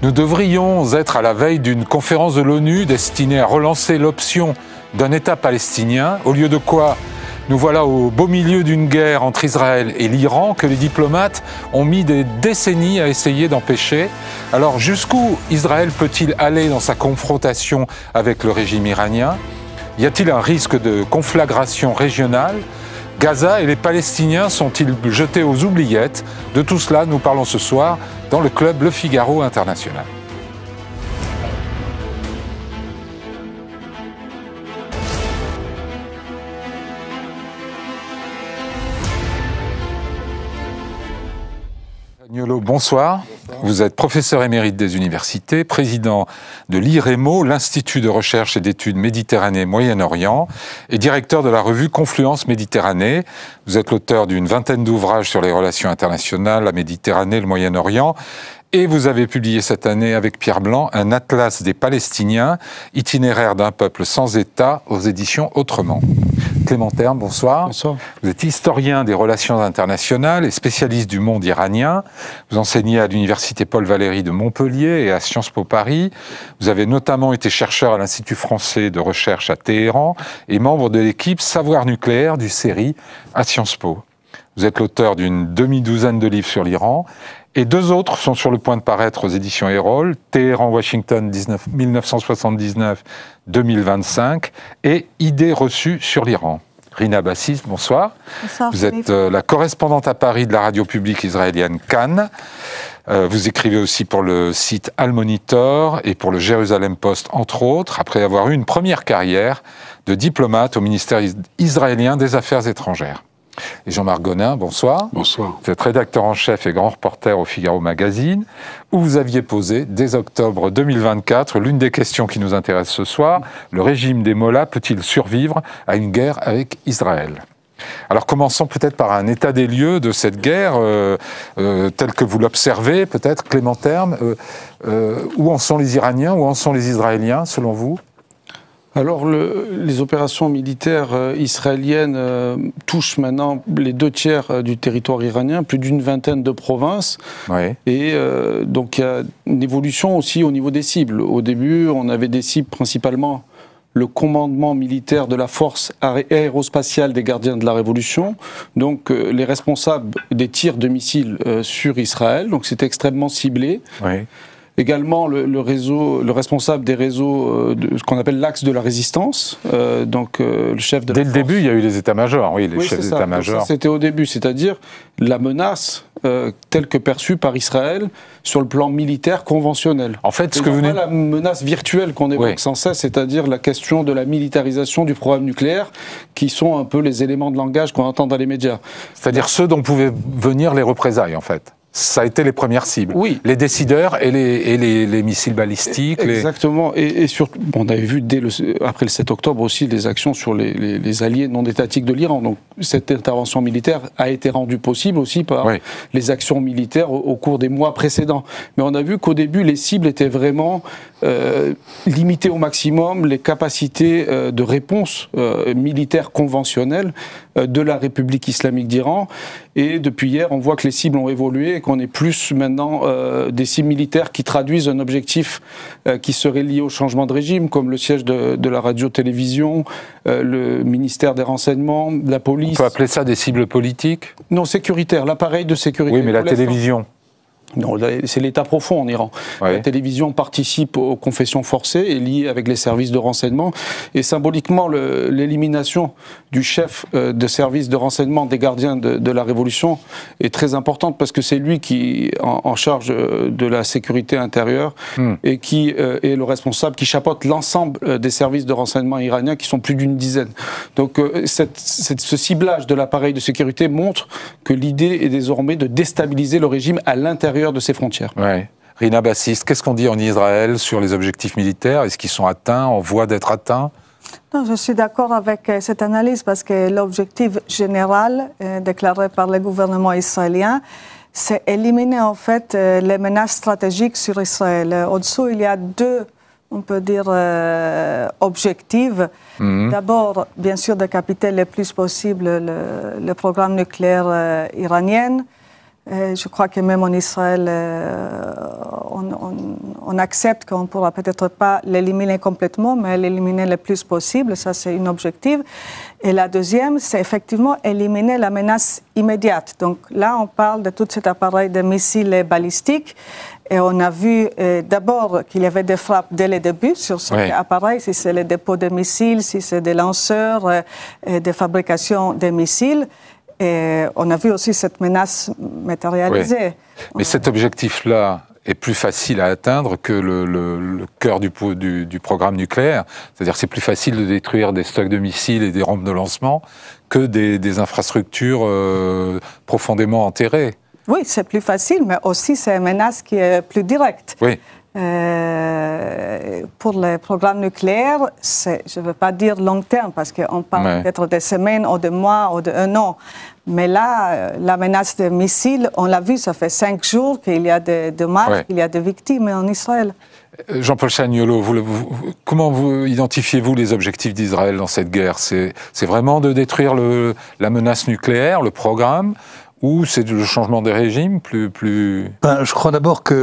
Nous devrions être à la veille d'une conférence de l'ONU destinée à relancer l'option d'un État palestinien, au lieu de quoi nous voilà au beau milieu d'une guerre entre Israël et l'Iran que les diplomates ont mis des décennies à essayer d'empêcher. Alors jusqu'où Israël peut-il aller dans sa confrontation avec le régime iranien? Y a-t-il un risque de conflagration régionale? Gaza et les Palestiniens sont-ils jetés aux oubliettes? De tout cela, nous parlons ce soir dans le club Le Figaro International. Agnolo, bonsoir. Vous êtes professeur émérite des universités, président de l'IREMO, l'Institut de recherche et d'études Méditerranée-Moyen-Orient, et directeur de la revue Confluence Méditerranée. Vous êtes l'auteur d'une vingtaine d'ouvrages sur les relations internationales, la Méditerranée, le Moyen-Orient. Et vous avez publié cette année avec Pierre Blanc un atlas des Palestiniens, itinéraire d'un peuple sans État, aux éditions Autrement. Clément Terme, bonsoir. Bonsoir. Vous êtes historien des relations internationales et spécialiste du monde iranien. Vous enseignez à l'Université Paul Valéry de Montpellier et à Sciences Po Paris. Vous avez notamment été chercheur à l'Institut français de recherche à Téhéran et membre de l'équipe Savoir nucléaire du CERI à Sciences Po. Vous êtes l'auteur d'une demi-douzaine de livres sur l'Iran. Et deux autres sont sur le point de paraître aux éditions Erol, Téhéran-Washington 1979-2025 et Idées reçues sur l'Iran. Rina Bassis, bonsoir. Bonsoir. Vous êtes la correspondante à Paris de la radio publique israélienne Cannes. Vous écrivez aussi pour le site Al Monitor et pour le Jérusalem Post, entre autres, après avoir eu une première carrière de diplomate au ministère israélien des Affaires étrangères. Et Jean-Marc Gonin, bonsoir. Bonsoir. Vous êtes rédacteur en chef et grand reporter au Figaro Magazine, où vous aviez posé, dès octobre 2024, l'une des questions qui nous intéresse ce soir, le régime des Mollahs peut-il survivre à une guerre avec Israël? Alors commençons peut-être par un état des lieux de cette guerre, tel que vous l'observez, peut-être, Clément Terme. Où en sont les Iraniens, où en sont les Israéliens, selon vous? Alors, les opérations militaires israéliennes touchent maintenant les 2/3 du territoire iranien, plus d'une vingtaine de provinces. Oui. Et donc, il y a une évolution aussi au niveau des cibles. Au début, on avait des cibles principalement le commandement militaire de la force aérospatiale des gardiens de la Révolution, donc les responsables des tirs de missiles sur Israël. Donc, c'est extrêmement ciblé. Oui. Également, le responsable des réseaux, de ce qu'on appelle l'axe de la résistance, donc le chef de la force. Dès le début, il y a eu les états-majors, oui, les chefs d'état-major. C'était au début, c'est-à-dire la menace telle que perçue par Israël sur le plan militaire conventionnel. En fait, ce et que vous pas la menace virtuelle qu'on évoque sans cesse, c'est-à-dire la question de la militarisation du programme nucléaire, qui sont un peu les éléments de langage qu'on entend dans les médias. C'est-à-dire ceux dont pouvaient venir les représailles, en fait. Ça a été les premières cibles. Oui. Les décideurs et les missiles balistiques. Exactement. Et surtout, on avait vu après le 7 octobre aussi les actions sur les alliés non étatiques de l'Iran. Donc cette intervention militaire a été rendue possible aussi par les actions militaires au cours des mois précédents. Mais on a vu qu'au début, les cibles étaient vraiment limitées au maximum, les capacités de réponse militaire conventionnelle de la République islamique d'Iran. Et depuis hier, on voit que les cibles ont évolué et qu'on est plus maintenant des cibles militaires qui traduisent un objectif qui serait lié au changement de régime, comme le siège de la radio-télévision, le ministère des Renseignements, la police. On peut appeler ça des cibles politiques? Non, sécuritaires, l'appareil de sécurité. Oui, mais la télévision. Non, c'est l'État profond en Iran. La télévision participe aux confessions forcées, est liée avec les services de renseignement. Et symboliquement, l'élimination du chef de service de renseignement des gardiens de la Révolution est très importante parce que c'est lui qui est en charge de la sécurité intérieure et qui est le responsable, qui chapeaute l'ensemble des services de renseignement iraniens qui sont plus d'une dizaine. Donc ce ciblage de l'appareil de sécurité montre que l'idée est désormais de déstabiliser le régime à l'intérieur de ses frontières. Ouais. Rina Bassis, qu'est-ce qu'on dit en Israël sur les objectifs militaires? Est-ce qu'ils sont atteints, en voie d'être atteints? Non, je suis d'accord avec cette analyse parce que l'objectif général déclaré par le gouvernement israélien, c'est éliminer en fait les menaces stratégiques sur Israël. Au-dessous, il y a deux, on peut dire, objectifs. D'abord, bien sûr, décapiter le plus possible le programme nucléaire iranien. Je crois que même en Israël, on accepte qu'on ne pourra peut-être pas l'éliminer complètement, mais l'éliminer le plus possible. Ça, c'est un objectif. Et la deuxième, c'est effectivement éliminer la menace immédiate. Donc là, on parle de tout cet appareil de missiles balistiques. Et on a vu d'abord qu'il y avait des frappes dès le début sur cet appareil, si c'est le dépôt de missiles, si c'est des lanceurs, de fabrication de missiles. Et on a vu aussi cette menace matérialisée. Mais cet objectif-là est plus facile à atteindre que le cœur du programme nucléaire. C'est-à-dire que c'est plus facile de détruire des stocks de missiles et des rampes de lancement que des infrastructures profondément enterrées. Oui, c'est plus facile, mais aussi c'est une menace qui est plus directe. Oui. Pour le programme nucléaire, je ne veux pas dire long terme, parce qu'on parle peut-être de semaines ou de mois ou d'un an. Mais là, la menace de missiles, on l'a vu, ça fait 5 jours qu'il y a des morts, qu'il y a des victimes en Israël. Jean-Paul Chagnolot, comment vous identifiez-vous les objectifs d'Israël dans cette guerre? C'est vraiment de détruire la menace nucléaire, le programme, ou c'est le changement des régimes plus... Je crois d'abord qu'il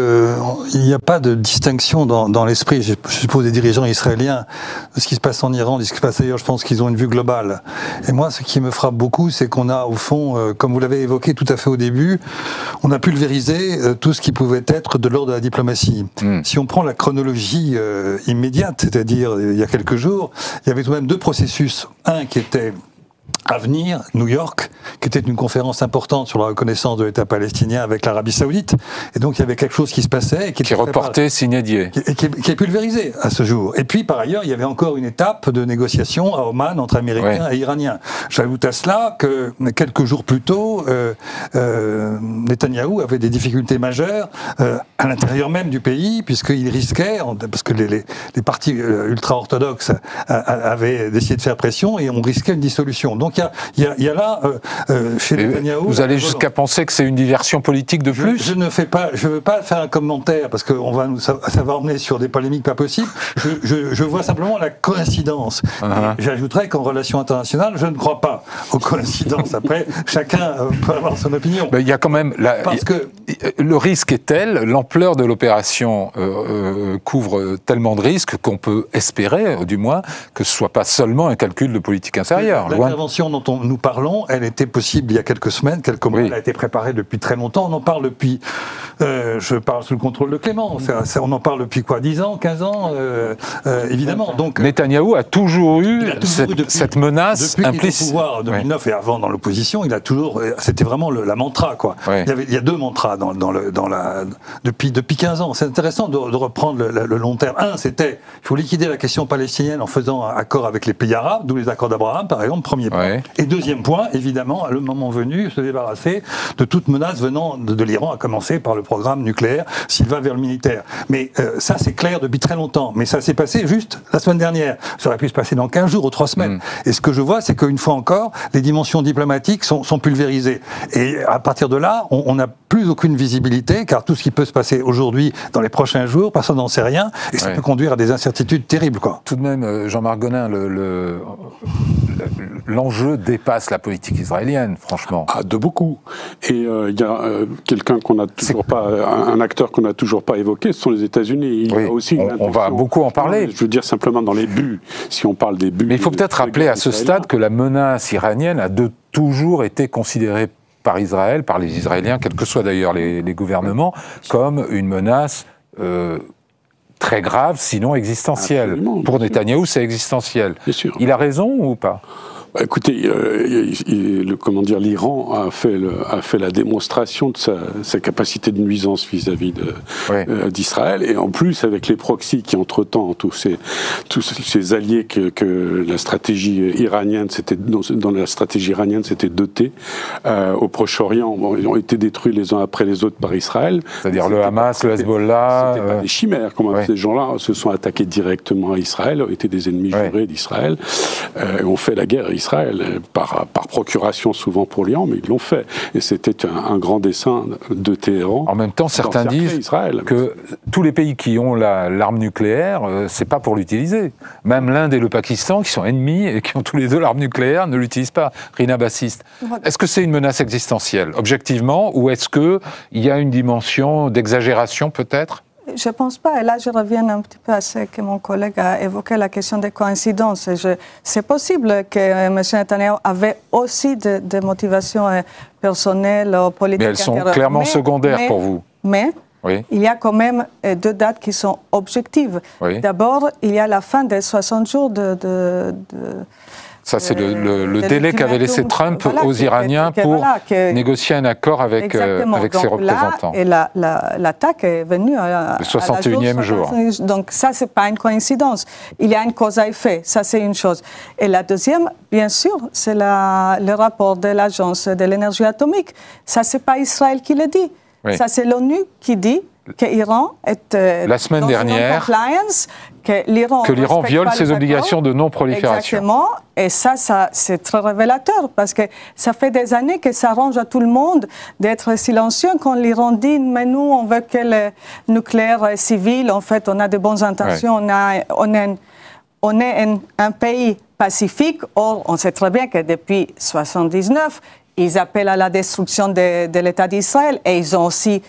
n'y a pas de distinction dans l'esprit, je suppose, des dirigeants israéliens de ce qui se passe en Iran, de ce qui se passe ailleurs. Je pense qu'ils ont une vue globale. Et moi, ce qui me frappe beaucoup, c'est qu'on a, au fond, comme vous l'avez évoqué tout à fait au début, on a pulvérisé tout ce qui pouvait être de l'ordre de la diplomatie. Si on prend la chronologie immédiate, c'est-à-dire il y a quelques jours, il y avait tout de même 2 processus. Un qui était... Avenir, New York, qui était une conférence importante sur la reconnaissance de l'État palestinien avec l'Arabie Saoudite. Et donc, il y avait quelque chose qui se passait. Et qui est reporté sine die. Qui est pulvérisé à ce jour. Et puis, par ailleurs, il y avait encore une étape de négociation à Oman entre Américains et Iraniens. J'ajoute à cela que quelques jours plus tôt, Netanyahou avait des difficultés majeures à l'intérieur même du pays, puisqu'il risquait, parce que les partis ultra-orthodoxes avaient décidé de faire pression, et on risquait une dissolution. Donc il y a là, chez Netanyahou... Vous allez jusqu'à penser que c'est une diversion politique de plus? Je ne veux pas faire un commentaire, parce que ça va emmener sur des polémiques pas possibles. Je vois simplement la coïncidence. J'ajouterais qu'en relations internationales, je ne crois pas aux coïncidences. Après, chacun peut avoir son opinion. Il y a quand même... le risque est tel, l'ampleur de l'opération couvre tellement de risques qu'on peut espérer, du moins, que ce ne soit pas seulement un calcul de politique intérieure. L'intervention dont nous parlons, elle était possible il y a quelques semaines, quelques mois. Elle a été préparée depuis très longtemps. On en parle depuis... je parle sous le contrôle de Clément. On en parle depuis quoi, 10 ans, 15 ans évidemment. Donc, Netanyahou a toujours eu cette menace depuis implicite. Depuis qu'il est au pouvoir en 2009 et avant dans l'opposition, il a toujours... C'était vraiment la mantra, quoi. Il y a 2 mantras depuis 15 ans. C'est intéressant de reprendre le long terme. Un, c'était il faut liquider la question palestinienne en faisant un accord avec les pays arabes, d'où les accords d'Abraham, par exemple, premier point. Et deuxième point, évidemment, à le moment venu, se débarrasser de toute menace venant de l'Iran, à commencer par le programme nucléaire, s'il va vers le militaire. Mais ça, c'est clair depuis très longtemps. Mais ça s'est passé juste la semaine dernière. Ça aurait pu se passer dans 15 jours ou 3 semaines. Et ce que je vois, c'est qu'une fois encore, les dimensions diplomatiques sont pulvérisées. Et à partir de là, on n'a plus aucune visibilité, car tout ce qui peut se passer aujourd'hui, dans les prochains jours, personne n'en sait rien, et ça peut conduire à des incertitudes terribles, quoi. Tout de même, Jean-Marc Gonin, l'enjeu dépasse la politique israélienne, franchement. Ah, de beaucoup. Et il y a quelqu'un qu'on n'a toujours pas, un acteur qu'on n'a toujours pas évoqué, ce sont les États-Unis. Il y a aussi on va beaucoup en parler. Je veux dire simplement dans les buts, si on parle des buts. Mais il faut peut-être rappeler à ce stade que la menace iranienne a toujours été considérée par Israël, par les Israéliens, quels que soient d'ailleurs les gouvernements, comme une menace très grave, sinon existentielle. Absolument, pour Netanyahou, c'est existentiel. Il a raison ou pas ? Écoutez, l'Iran a fait la démonstration de sa capacité de nuisance vis-à-vis d'Israël, et en plus avec les proxys qui entre-temps, tous ces alliés que la stratégie iranienne s'était dotée au Proche-Orient, ils ont été détruits les uns après les autres par Israël. C'est-à-dire le Hamas, le Hezbollah. C'était pas des chimères, ces gens-là se sont attaqués directement à Israël, ont été des ennemis jurés d'Israël, ont fait la guerre à Israël, par procuration souvent pour l'Iran, mais ils l'ont fait. Et c'était un grand dessein de Téhéran. En même temps, certains disent que tous les pays qui ont l'arme nucléaire, c'est pas pour l'utiliser. Même l'Inde et le Pakistan, qui sont ennemis et qui ont tous les deux l'arme nucléaire, ne l'utilisent pas. Rina Bassiste, est-ce que c'est une menace existentielle, objectivement, ou est-ce qu'il y a une dimension d'exagération, peut-être ? Je ne pense pas. Et là, je reviens un petit peu à ce que mon collègue a évoqué, la question des coïncidences. C'est possible que M. Netanyahu avait aussi des motivations personnelles ou politiques. Mais elles sont clairement secondaires pour vous. Mais oui. Il y a quand même 2 dates qui sont objectives. Oui. D'abord, il y a la fin des 60 jours ça, c'est le délai qu'avait laissé Trump aux Iraniens pour négocier un accord avec ses représentants. Et l'attaque est venue le 61e jour. Donc ça, ce n'est pas une coïncidence. Il y a une cause à effet, ça c'est une chose. Et la deuxième, bien sûr, c'est le rapport de l'Agence de l'énergie atomique. Ça, ce n'est pas Israël qui le dit. Oui. Ça, c'est l'ONU qui dit que l'Iran est la semaine dernière que l'Iran viole ses obligations de non-prolifération. Exactement. Et ça c'est très révélateur parce que ça fait des années que ça arrange à tout le monde d'être silencieux quand l'Iran dit mais nous on veut que le nucléaire civil, en fait on a de bonnes intentions, ouais. on est un pays pacifique. Or on sait très bien que depuis 1979 ils appellent à la destruction de l'État d'Israël et ils ont aussi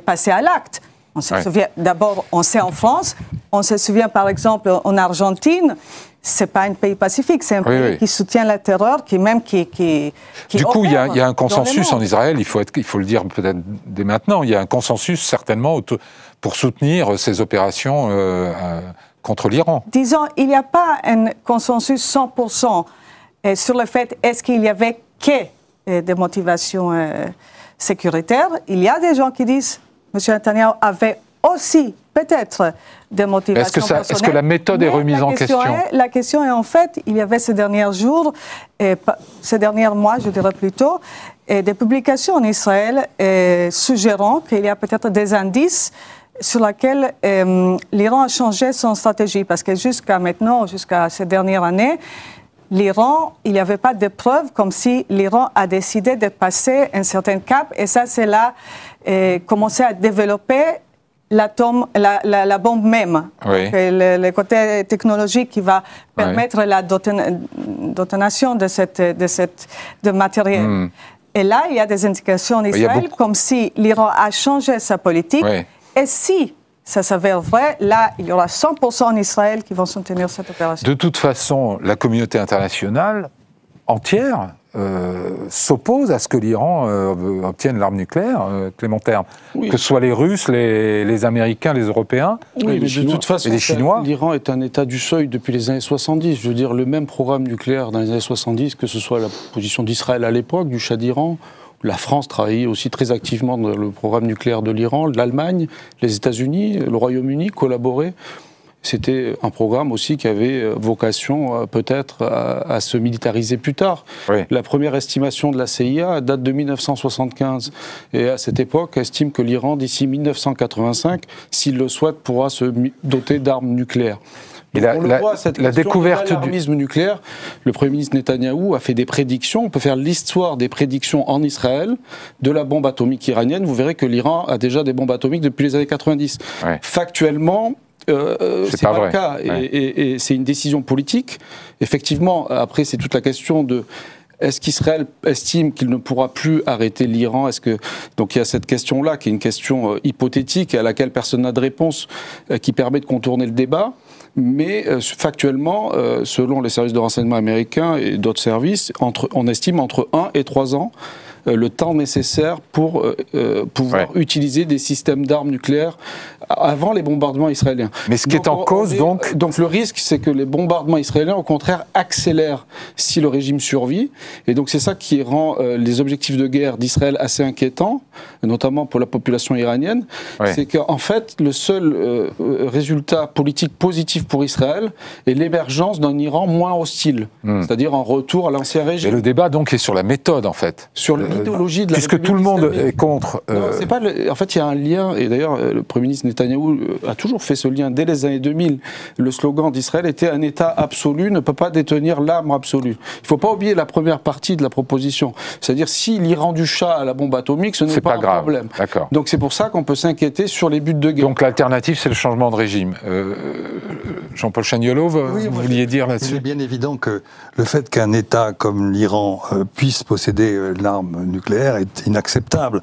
passé à l'acte. On se souvient, d'abord, on sait en France, on se souvient par exemple en Argentine, c'est pas un pays pacifique, c'est un pays qui soutient la terreur, qui du coup, il y a un consensus en Israël, il faut le dire peut-être dès maintenant, il y a un consensus certainement pour soutenir ces opérations contre l'Iran. Disons, il n'y a pas un consensus 100% sur le fait est-ce qu'il y avait des motivations sécuritaires. Il y a des gens qui disent M. Netanyahu avait aussi peut-être des motivations personnelles. Est-ce que la méthode est remise en question? La question est en fait, il y avait ces derniers jours, ces derniers mois, je dirais plutôt, des publications en Israël suggérant qu'il y a peut-être des indices sur lesquels l'Iran a changé son stratégie. Parce que jusqu'à maintenant, jusqu'à ces dernières années, l'Iran, il n'y avait pas de preuves comme si l'Iran a décidé de passer un certain cap. Et ça, c'est là commencer à développer la bombe même. Oui. Le côté technologique qui va permettre la détonation de matériel. Mm. Et là, il y a des indications en Israël comme si l'Iran a changé sa politique. Oui. Et si ça s'avère vrai, là, il y aura 100% en Israël qui vont soutenir cette opération. De toute façon, la communauté internationale entière s'oppose à ce que l'Iran obtienne l'arme nucléaire, Clément Terme. Oui. Que ce soit les Russes, les Américains, les Européens, oui, mais de toute façon, les Chinois. L'Iran est un État du seuil depuis les années 70. Je veux dire, le même programme nucléaire dans les années 70, que ce soit la position d'Israël à l'époque, du Shah d'Iran. La France travaillait aussi très activement dans le programme nucléaire de l'Iran, l'Allemagne, les États-Unis, le Royaume-Uni collaboraient. C'était un programme aussi qui avait vocation peut-être à se militariser plus tard. Oui. La première estimation de la CIA date de 1975 et à cette époque estime que l'Iran, d'ici 1985, s'il le souhaite, pourra se doter d'armes nucléaires. Et la découverte de l'alarmisme nucléaire, le Premier ministre Netanyahou a fait des prédictions. On peut faire l'histoire des prédictions en Israël de la bombe atomique iranienne. Vous verrez que l'Iran a déjà des bombes atomiques depuis les années 90. Ouais. Factuellement, c'est pas le cas. Ouais. Et c'est une décision politique. Effectivement, après, c'est toute la question de... Est-ce qu'Israël estime qu'il ne pourra plus arrêter l'Iran ? Donc il y a cette question-là, qui est une question hypothétique et à laquelle personne n'a de réponse, qui permet de contourner le débat. Mais factuellement, selon les services de renseignement américains et d'autres services, on estime entre 1 et 3 ans le temps nécessaire pour pouvoir utiliser des systèmes d'armes nucléaires avant les bombardements israéliens. Mais ce qui est en cause, donc... Donc le risque, c'est que les bombardements israéliens, au contraire, accélèrent si le régime survit. Et donc c'est ça qui rend les objectifs de guerre d'Israël assez inquiétants, notamment pour la population iranienne. Ouais. C'est qu'en fait, le seul résultat politique positif pour Israël est l'émergence d'un Iran moins hostile, c'est-à-dire un retour à l'ancien régime. Et le débat, donc, est sur la méthode, en fait. Sur l'idéologie de la puisque tout le monde est contre... Non, c'est pas en fait, il y a un lien, et d'ailleurs, le Premier ministre Netanyahou a toujours fait ce lien. Dès les années 2000, le slogan d'Israël était « Un État absolu ne peut pas détenir l'arme absolue ». Il ne faut pas oublier la première partie de la proposition. C'est-à-dire, si l'Iran du Shah a la bombe atomique, ce n'est pas un problème. Donc c'est pour ça qu'on peut s'inquiéter sur les buts de guerre. Donc l'alternative, c'est le changement de régime. Jean-Paul Chagnolov, vous vouliez dire là-dessus ? C'est bien évident que le fait qu'un État comme l'Iran puisse posséder l'arme nucléaire est inacceptable.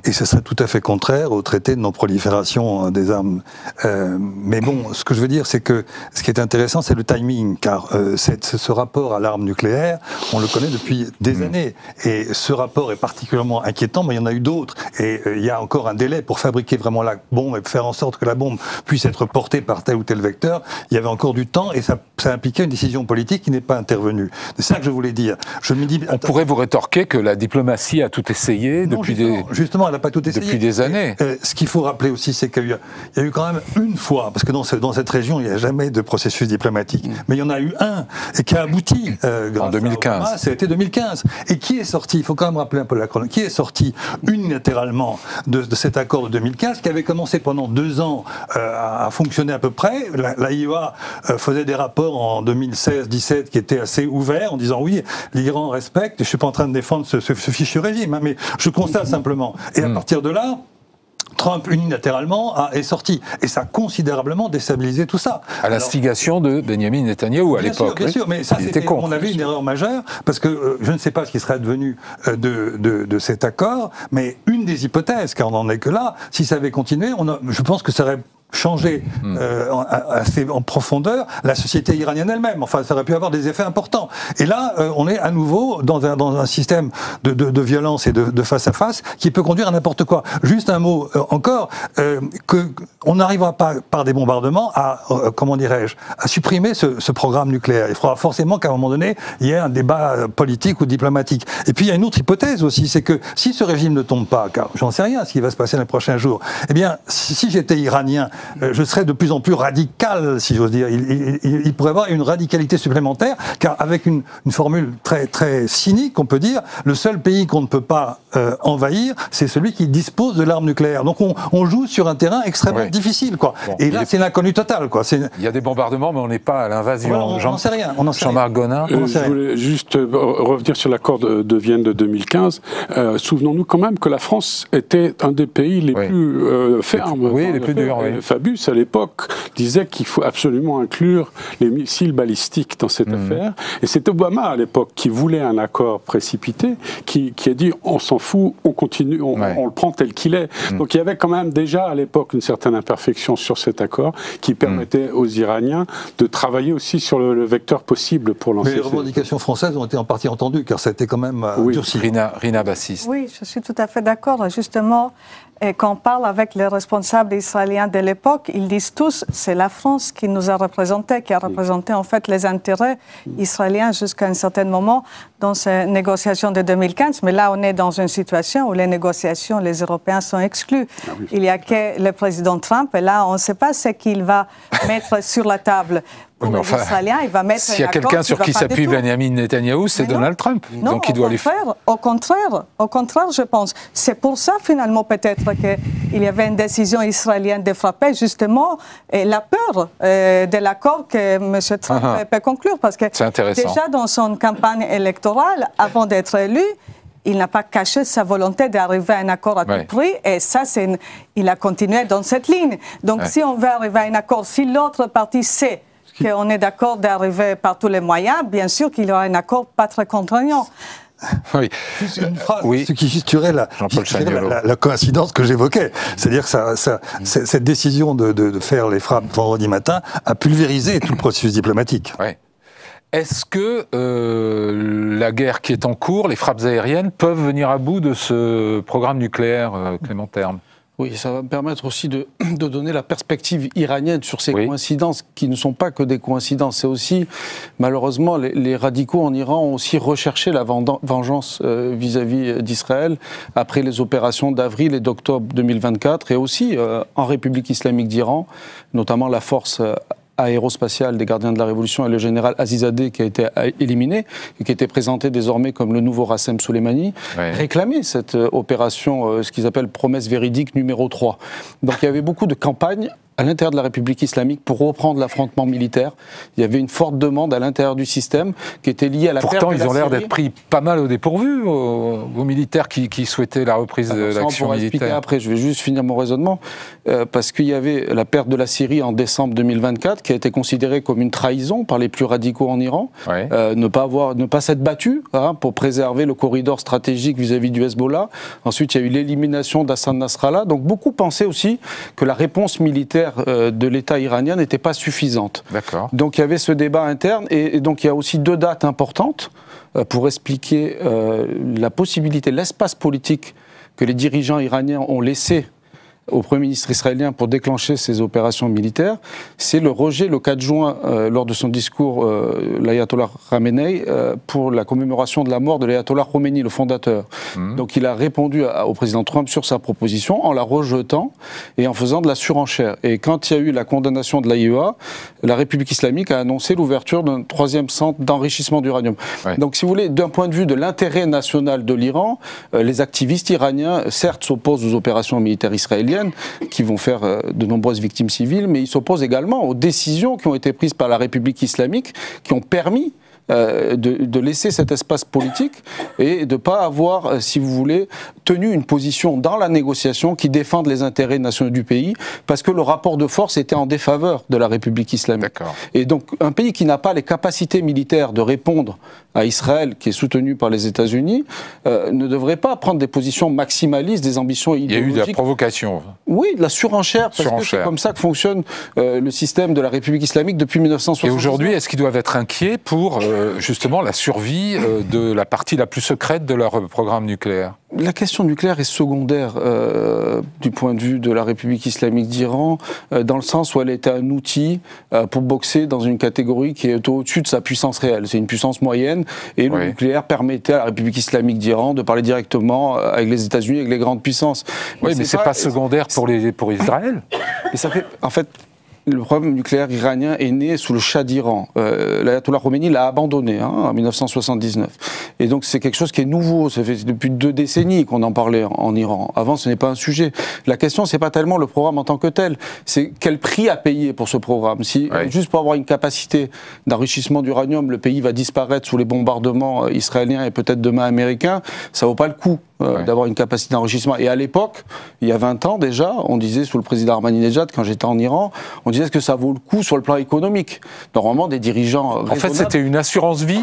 Et ce serait tout à fait contraire au traité de non-prolifération des armes. Mais bon, ce que je veux dire, c'est que ce qui est intéressant, c'est le timing, car ce rapport à l'arme nucléaire, on le connaît depuis des années. Et ce rapport est particulièrement inquiétant, mais il y en a eu d'autres. Et il y a encore un délai pour fabriquer vraiment la bombe et faire en sorte que la bombe puisse être portée par tel ou tel vecteur. Il y avait encore du temps et ça impliquait une décision politique qui n'est pas intervenue. C'est ça que je voulais dire. Je me dis, on pourrait vous rétorquer que la diplomatie a tout essayé justement, elle n'a pas tout essayé. Depuis des années. Ce qu'il faut rappeler aussi, c'est qu'il y a eu quand même une fois, parce que dans cette région, il n'y a jamais de processus diplomatique, mais il y en a eu un et qui a abouti en 2015. C'était 2015. Et qui est sorti, il faut quand même rappeler un peu la chronologie, qui est sorti unilatéralement de cet accord de 2015, qui avait commencé pendant 2 ans à fonctionner à peu près. L'AIEA faisait des rapports en 2016-17 qui étaient assez ouverts, en disant oui, l'Iran respecte, je ne suis pas en train de défendre ce fichu régime, hein, mais je constate simplement. Et à partir de là, Trump, unilatéralement, est sorti. Et ça a considérablement déstabilisé tout ça. À l'instigation de Benjamin Netanyahou à l'époque. Bien sûr, mais ça, c'était, on avait une erreur majeure, parce que je ne sais pas ce qui serait advenu de cet accord, mais une des hypothèses, car on n'en est que là, si ça avait continué, je pense que ça aurait changer assez en profondeur la société iranienne elle-même. Enfin, ça aurait pu avoir des effets importants. Et là, on est à nouveau dans un système de violence et de face-à-face qui peut conduire à n'importe quoi. Juste un mot encore, qu'on n'arrivera pas par des bombardements à, comment dirais-je, à supprimer ce programme nucléaire. Il faudra forcément qu'à un moment donné, il y ait un débat politique ou diplomatique. Et puis, il y a une autre hypothèse aussi, c'est que si ce régime ne tombe pas, car j'en sais rien ce qui va se passer dans les prochains jours, eh bien, si j'étais iranien, je serais de plus en plus radical, si j'ose dire. Il pourrait y avoir une radicalité supplémentaire, car avec une formule très, très cynique, on peut dire, le seul pays qu'on ne peut pas envahir, c'est celui qui dispose de l'arme nucléaire. Donc on joue sur un terrain extrêmement difficile, quoi. Bon, et là, c'est l'inconnu total, quoi. Il y a des bombardements, mais on n'est pas à l'invasion. Voilà, on n'en sait rien. Jean-Marc Gonin. Je voulais juste revenir sur l'accord de Vienne de 2015. Souvenons-nous quand même que la France était un des pays les plus fermes. Oui, les plus durs, oui. Fabius, à l'époque, disait qu'il faut absolument inclure les missiles balistiques dans cette affaire. Et c'est Obama, à l'époque, qui voulait un accord précipité, qui a dit on s'en fout, on continue, on le prend tel qu'il est. Donc il y avait quand même déjà, à l'époque, une certaine imperfection sur cet accord qui permettait aux Iraniens de travailler aussi sur le vecteur possible pour lancer. Mais les revendications françaises ont été en partie entendues, car ça a été quand même durci. Rina Bassis. Oui, je suis tout à fait d'accord. Justement, quand on parle avec les responsables israéliens de l'époque, ils disent tous c'est la France qui nous a représentés, qui a représenté en fait les intérêts israéliens jusqu'à un certain moment dans ces négociations de 2015. Mais là, on est dans une situation où les négociations, les Européens sont exclus. Il n'y a que le président Trump, et là, on ne sait pas ce qu'il va mettre sur la table. Pour les Israéliens, il va mettre s'il y a quelqu'un sur qui s'appuie Benjamin Netanyahou, c'est Donald Trump. Non, donc il doit au contraire, je pense. C'est pour ça, finalement, peut-être qu'il y avait une décision israélienne de frapper, justement, la peur de l'accord que M. Trump peut conclure. Parce que déjà, dans son campagne électorale, avant d'être élu, il n'a pas caché sa volonté d'arriver à un accord à tout prix, et ça, il a continué dans cette ligne. Donc, si on veut arriver à un accord, si l'autre partie sait qu'on est d'accord d'arriver par tous les moyens, bien sûr qu'il y aura un accord pas très contraignant. Oui. Juste une phrase, ce qui justerait la coïncidence que j'évoquais. C'est-à-dire que cette décision de faire les frappes vendredi matin a pulvérisé tout le processus diplomatique. Oui. Est-ce que la guerre qui est en cours, les frappes aériennes, peuvent venir à bout de ce programme nucléaire, Clément Terme ? Oui, ça va me permettre aussi de donner la perspective iranienne sur ces coïncidences qui ne sont pas que des coïncidences. C'est aussi, malheureusement, les radicaux en Iran ont aussi recherché la vengeance vis-à-vis d'Israël après les opérations d'avril et d'octobre 2024 et aussi en République islamique d'Iran, notamment la force aérospatiale des gardiens de la Révolution et le général Azizadeh qui a été éliminé et qui était présenté désormais comme le nouveau Rassem Soleimani, réclamait cette opération, ce qu'ils appellent promesse véridique numéro 3. Donc il y avait beaucoup de campagnes à l'intérieur de la République islamique pour reprendre l'affrontement militaire. Il y avait une forte demande à l'intérieur du système qui était liée à la perte de la Syrie. Pourtant, ils ont l'air d'être pris pas mal au dépourvu, aux militaires qui souhaitaient la reprise de l'action militaire. Après, je vais juste finir mon raisonnement, parce qu'il y avait la perte de la Syrie en décembre 2024 qui a été considérée comme une trahison par les plus radicaux en Iran, ne pas s'être battu pour préserver le corridor stratégique vis-à-vis du Hezbollah. Ensuite, il y a eu l'élimination d'Hassan Nasrallah. Donc beaucoup pensaient aussi que la réponse militaire de l'État iranien n'était pas suffisante. Donc il y avait ce débat interne, et donc il y a aussi 2 dates importantes pour expliquer la possibilité, l'espace politique que les dirigeants iraniens ont laissé au Premier ministre israélien pour déclencher ces opérations militaires. C'est le rejet, le 4 juin, lors de son discours, l'ayatollah Khamenei, pour la commémoration de la mort de l'ayatollah Khomeini, le fondateur. Donc il a répondu au président Trump sur sa proposition en la rejetant et en faisant de la surenchère. Et quand il y a eu la condamnation de l'AIEA, la République islamique a annoncé l'ouverture d'un 3e centre d'enrichissement d'uranium. Donc si vous voulez, d'un point de vue de l'intérêt national de l'Iran, les activistes iraniens, certes, s'opposent aux opérations militaires israéliennes, qui vont faire de nombreuses victimes civiles, mais ils s'opposent également aux décisions qui ont été prises par la République islamique, qui ont permis de laisser cet espace politique et de ne pas avoir, si vous voulez, tenu une position dans la négociation qui défende les intérêts nationaux du pays, parce que le rapport de force était en défaveur de la République islamique. Et donc, un pays qui n'a pas les capacités militaires de répondre à Israël, qui est soutenu par les États-Unis, ne devrait pas prendre des positions maximalistes, des ambitions idéologiques. Il y a eu de la provocation. Oui, de la surenchère, parce que c'est comme ça que fonctionne le système de la République islamique depuis 1960. Et aujourd'hui, est-ce qu'ils doivent être inquiets pour justement la survie de la partie la plus secrète de leur programme nucléaire? La question nucléaire est secondaire du point de vue de la République islamique d'Iran, dans le sens où elle était un outil pour boxer dans une catégorie qui est au-dessus de sa puissance réelle. C'est une puissance moyenne, et le nucléaire permettait à la République islamique d'Iran de parler directement avec les États-Unis, avec les grandes puissances. Oui, mais c'est pas secondaire pour Israël. Et ça fait, en fait, le problème nucléaire iranien est né sous le Shah d'Iran. L'ayatollah Khomeini l'a abandonné en 1979. Et donc c'est quelque chose qui est nouveau. Ça fait depuis 2 décennies qu'on en parlait en Iran. Avant, ce n'est pas un sujet. La question, c'est pas tellement le programme en tant que tel. C'est quel prix à payer pour ce programme. Si juste pour avoir une capacité d'enrichissement d'uranium, le pays va disparaître sous les bombardements israéliens et peut-être demain américains, ça vaut pas le coup. D'avoir une capacité d'enrichissement. Et à l'époque, il y a 20 ans déjà, on disait sous le président Ahmadinejad, quand j'étais en Iran, on disait que ça vaut le coup sur le plan économique. Normalement, des dirigeants En fait, c'était une assurance vie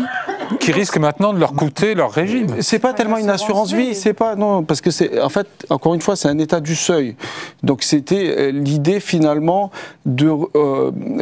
qui risque maintenant de leur coûter leur régime. C'est pas tellement une assurance vie, c'est pas, non, parce que c'est, en fait, encore une fois, c'est un état du seuil. Donc c'était l'idée finalement de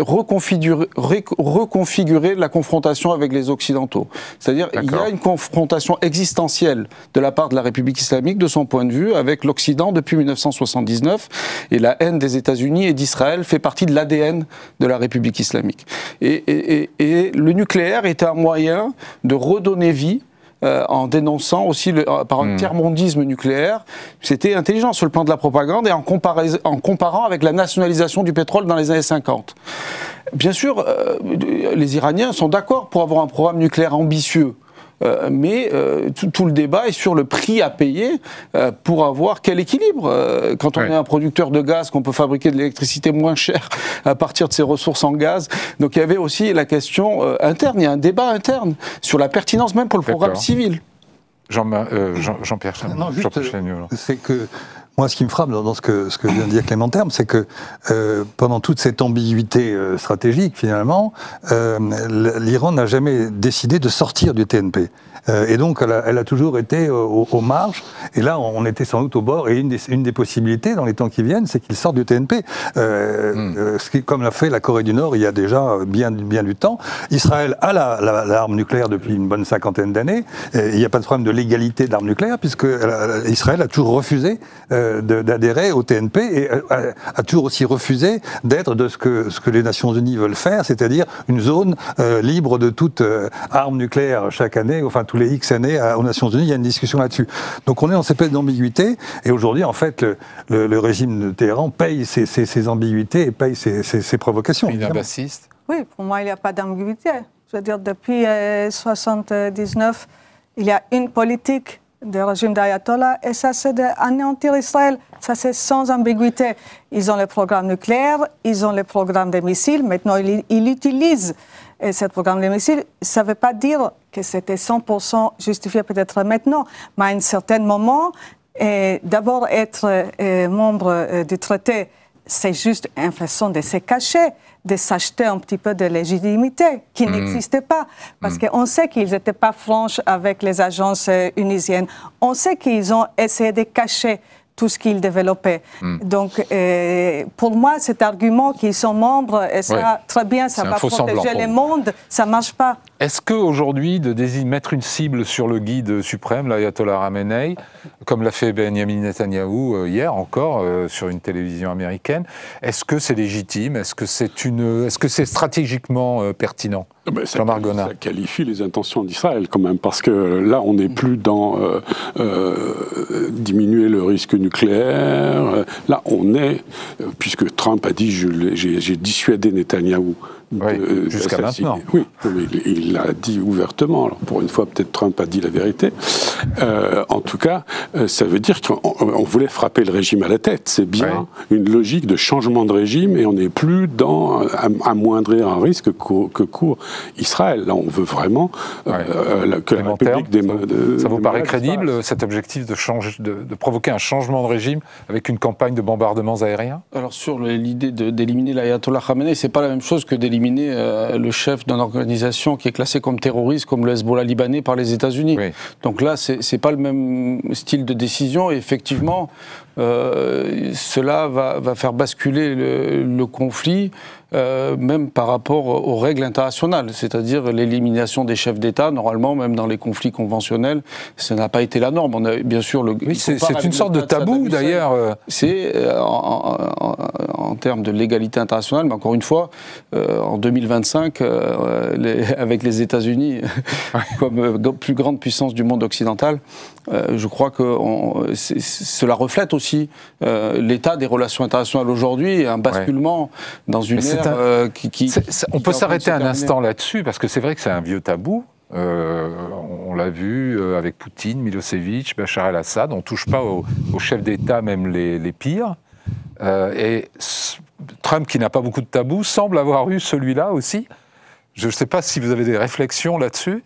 reconfigurer la confrontation avec les Occidentaux. C'est-à-dire, il y a une confrontation existentielle de la part de la République islamique, de son point de vue, avec l'Occident depuis 1979, et la haine des États-Unis et d'Israël fait partie de l'ADN de la République islamique. Et le nucléaire était un moyen de redonner vie en dénonçant aussi par un tiers-mondisme nucléaire. C'était intelligent sur le plan de la propagande et en comparant avec la nationalisation du pétrole dans les années 50. Bien sûr, les Iraniens sont d'accord pour avoir un programme nucléaire ambitieux. Mais tout le débat est sur le prix à payer pour avoir quel équilibre. Quand on est un producteur de gaz, qu'on peut fabriquer de l'électricité moins chère à partir de ses ressources en gaz. Donc il y avait aussi la question interne, il y a un débat interne sur la pertinence même pour le programme civil. Jean-Pierre Chagnon. C'est que moi, ce qui me frappe dans ce que vient de dire Clément Terme, c'est que pendant toute cette ambiguïté stratégique, finalement, l'Iran n'a jamais décidé de sortir du TNP. Et donc, elle a toujours été aux marges. Et là, on était sans doute au bord. Et une des possibilités, dans les temps qui viennent, c'est qu'ils sortent du TNP. Ce qui, comme l'a fait la Corée du Nord il y a déjà bien du temps. Israël a l'arme nucléaire depuis une bonne 50aine d'années. Il n'y a pas de problème de légalité de l'arme nucléaire, puisque Israël a toujours refusé d'adhérer au TNP et a toujours aussi refusé d'être de ce que les Nations Unies veulent faire, c'est-à-dire une zone libre de toute arme nucléaire chaque année, enfin tous les X années aux Nations Unies, il y a une discussion là-dessus. Donc on est dans cette période d'ambiguïté et aujourd'hui en fait le régime de Téhéran paye ses ambiguïtés et paye ses provocations. Oui, pour moi il n'y a pas d'ambiguïté. Je veux dire, depuis 1979, il y a une politique du régime d'Ayatollah, et ça c'est d'anéantir Israël. Ça c'est sans ambiguïté. Ils ont le programme nucléaire, ils ont le programme des missiles. Maintenant, ils utilisent ce programme des missiles. Ça ne veut pas dire que c'était 100% justifié peut-être maintenant, mais à un certain moment, d'abord être membre du traité, c'est juste une façon de se cacher, de s'acheter un petit peu de légitimité qui n'existait pas. Parce qu'on sait qu'ils n'étaient pas franches avec les agences unisiennes. On sait qu'ils ont essayé de cacher tout ce qu'ils développaient. Donc, pour moi, cet argument qu'ils sont membres, et ça, très bien, ça va protéger le monde, ça ne marche pas. Est-ce qu'aujourd'hui, de mettre une cible sur le guide suprême, l'ayatollah Khamenei, comme l'a fait Benjamin Netanyahou hier encore sur une télévision américaine, est-ce que c'est légitime? Est-ce que c'est stratégiquement pertinent? Jean-Marc Gonat. Ça qualifie les intentions d'Israël quand même, parce que là, on n'est plus dans diminuer le risque nucléaire. Là, on est, puisque Trump a dit j'ai dissuadé Netanyahou. Jusqu'à maintenant. Oui, il l'a dit ouvertement. Alors pour une fois, peut-être Trump a dit la vérité. En tout cas, ça veut dire qu'on voulait frapper le régime à la tête. C'est bien une logique de changement de régime et on n'est plus dans amoindrir un risque que court Israël. Là, on veut vraiment que la République ça vous paraît crédible, cet objectif de provoquer un changement de régime avec une campagne de bombardements aériens? Alors sur l'idée d'éliminer l'ayatollah Khamenei, c'est pas la même chose que d'éliminer le chef d'une organisation qui est classée comme terroriste, comme le Hezbollah libanais par les États-Unis. Donc là, c'est pas le même style de décision. Et effectivement, cela va faire basculer le conflit, même par rapport aux règles internationales, c'est-à-dire l'élimination des chefs d'État. Normalement, même dans les conflits conventionnels, ça n'a pas été la norme. On a bien sûr c'est une sorte de tabou d'ailleurs. C'est en termes de légalité internationale, mais encore une fois, en 2025, avec les États-Unis comme plus grande puissance du monde occidental, je crois que cela reflète aussi l'état des relations internationales aujourd'hui et un basculement dans une ère on peut s'arrêter un instant là-dessus, parce que c'est vrai que c'est un vieux tabou. On l'a vu avec Poutine, Milosevic, Bachar el-Assad. On ne touche pas aux chefs d'État, même les pires. Et Trump, qui n'a pas beaucoup de tabous, semble avoir eu celui-là aussi. Je ne sais pas si vous avez des réflexions là-dessus.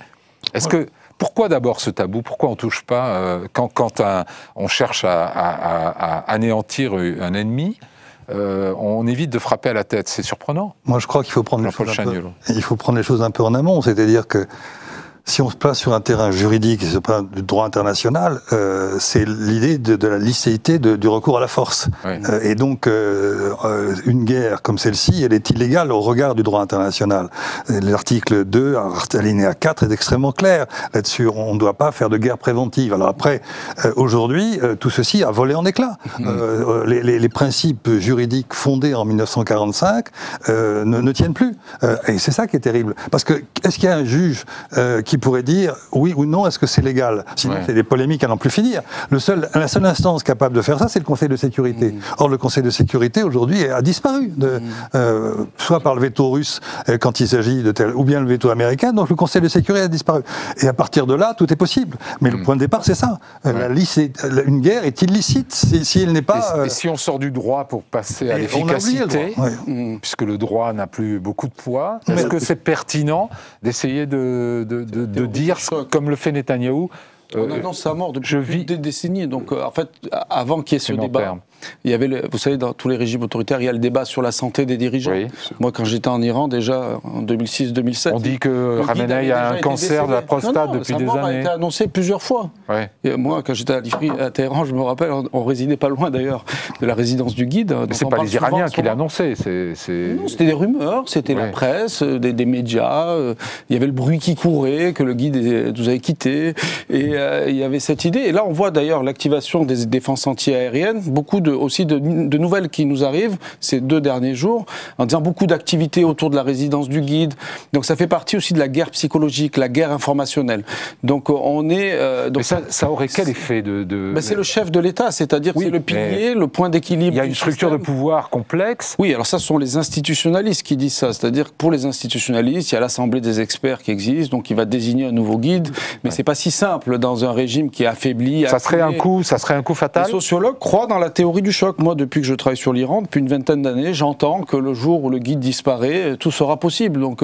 Pourquoi d'abord ce tabou? Pourquoi on ne touche pas quand on cherche à anéantir un ennemi? On évite de frapper à la tête, c'est surprenant. Moi je crois qu'il faut prendre les choses un peu en amont, c'est-à-dire que si on se place sur un terrain juridique, sur un du droit international, c'est l'idée de la licéité du recours à la force. Et donc, une guerre comme celle-ci, elle est illégale au regard du droit international. L'article 2, alinéa 4, est extrêmement clair là-dessus. On ne doit pas faire de guerre préventive. Alors après, aujourd'hui, tout ceci a volé en éclats. Les principes juridiques fondés en 1945 ne tiennent plus. Et c'est ça qui est terrible. Parce que, est-ce qu'il y a un juge qui pourrait dire oui ou non, est-ce que c'est légal? Sinon, c'est des polémiques à n'en plus finir. La seule instance capable de faire ça, c'est le Conseil de sécurité. Or, le Conseil de sécurité, aujourd'hui, a disparu, soit par le veto russe, quand il s'agit de tel, ou bien le veto américain, donc le Conseil de sécurité a disparu. Et à partir de là, tout est possible. Mais le point de départ, c'est ça. Une guerre est illicite si elle n'est pas... Et si on sort du droit pour passer à l'efficacité, puisque le droit n'a plus beaucoup de poids, est-ce que c'est pertinent d'essayer de dire, comme le fait Netanyahou, on annonce sa mort depuis des décennies. Donc, en fait, avant qu'il y ait ce débat, il y avait, vous savez, dans tous les régimes autoritaires, il y a le débat sur la santé des dirigeants. Moi, quand j'étais en Iran, déjà, en 2006-2007... On dit que Khamenei a un cancer de la prostate depuis des années. Ça a été annoncé plusieurs fois. Et moi, quand j'étais à Téhéran, je me rappelle, on résidait pas loin, d'ailleurs, de la résidence du guide. Mais c'est pas les Iraniens qui l'ont annoncé. Non, c'était des rumeurs, c'était la presse, des médias. Il y avait le bruit qui courait, que le guide nous avait quittés. Et il y avait cette idée. Et là, on voit d'ailleurs l'activation des défenses anti-aériennes. Beaucoup aussi de nouvelles qui nous arrivent ces 2 derniers jours, en disant beaucoup d'activités autour de la résidence du guide. Donc ça fait partie aussi de la guerre psychologique, la guerre informationnelle. Donc on est... mais ça aurait quel effet c'est le chef de l'État, c'est-à-dire c'est le pilier, le point d'équilibre. Il y a une structure de pouvoir complexe. Oui, alors ça, ce sont les institutionnalistes qui disent ça. C'est-à-dire que pour les institutionnalistes, il y a l'Assemblée des experts qui existe, donc il va désigner un nouveau guide. Mais c'est pas si simple dans un régime qui est affaibli. Ça serait un coup fatal. Les sociologues croient dans la théorie du choc. Moi, depuis que je travaille sur l'Iran, depuis une vingtaine d'années, j'entends que le jour où le guide disparaît, tout sera possible. Donc,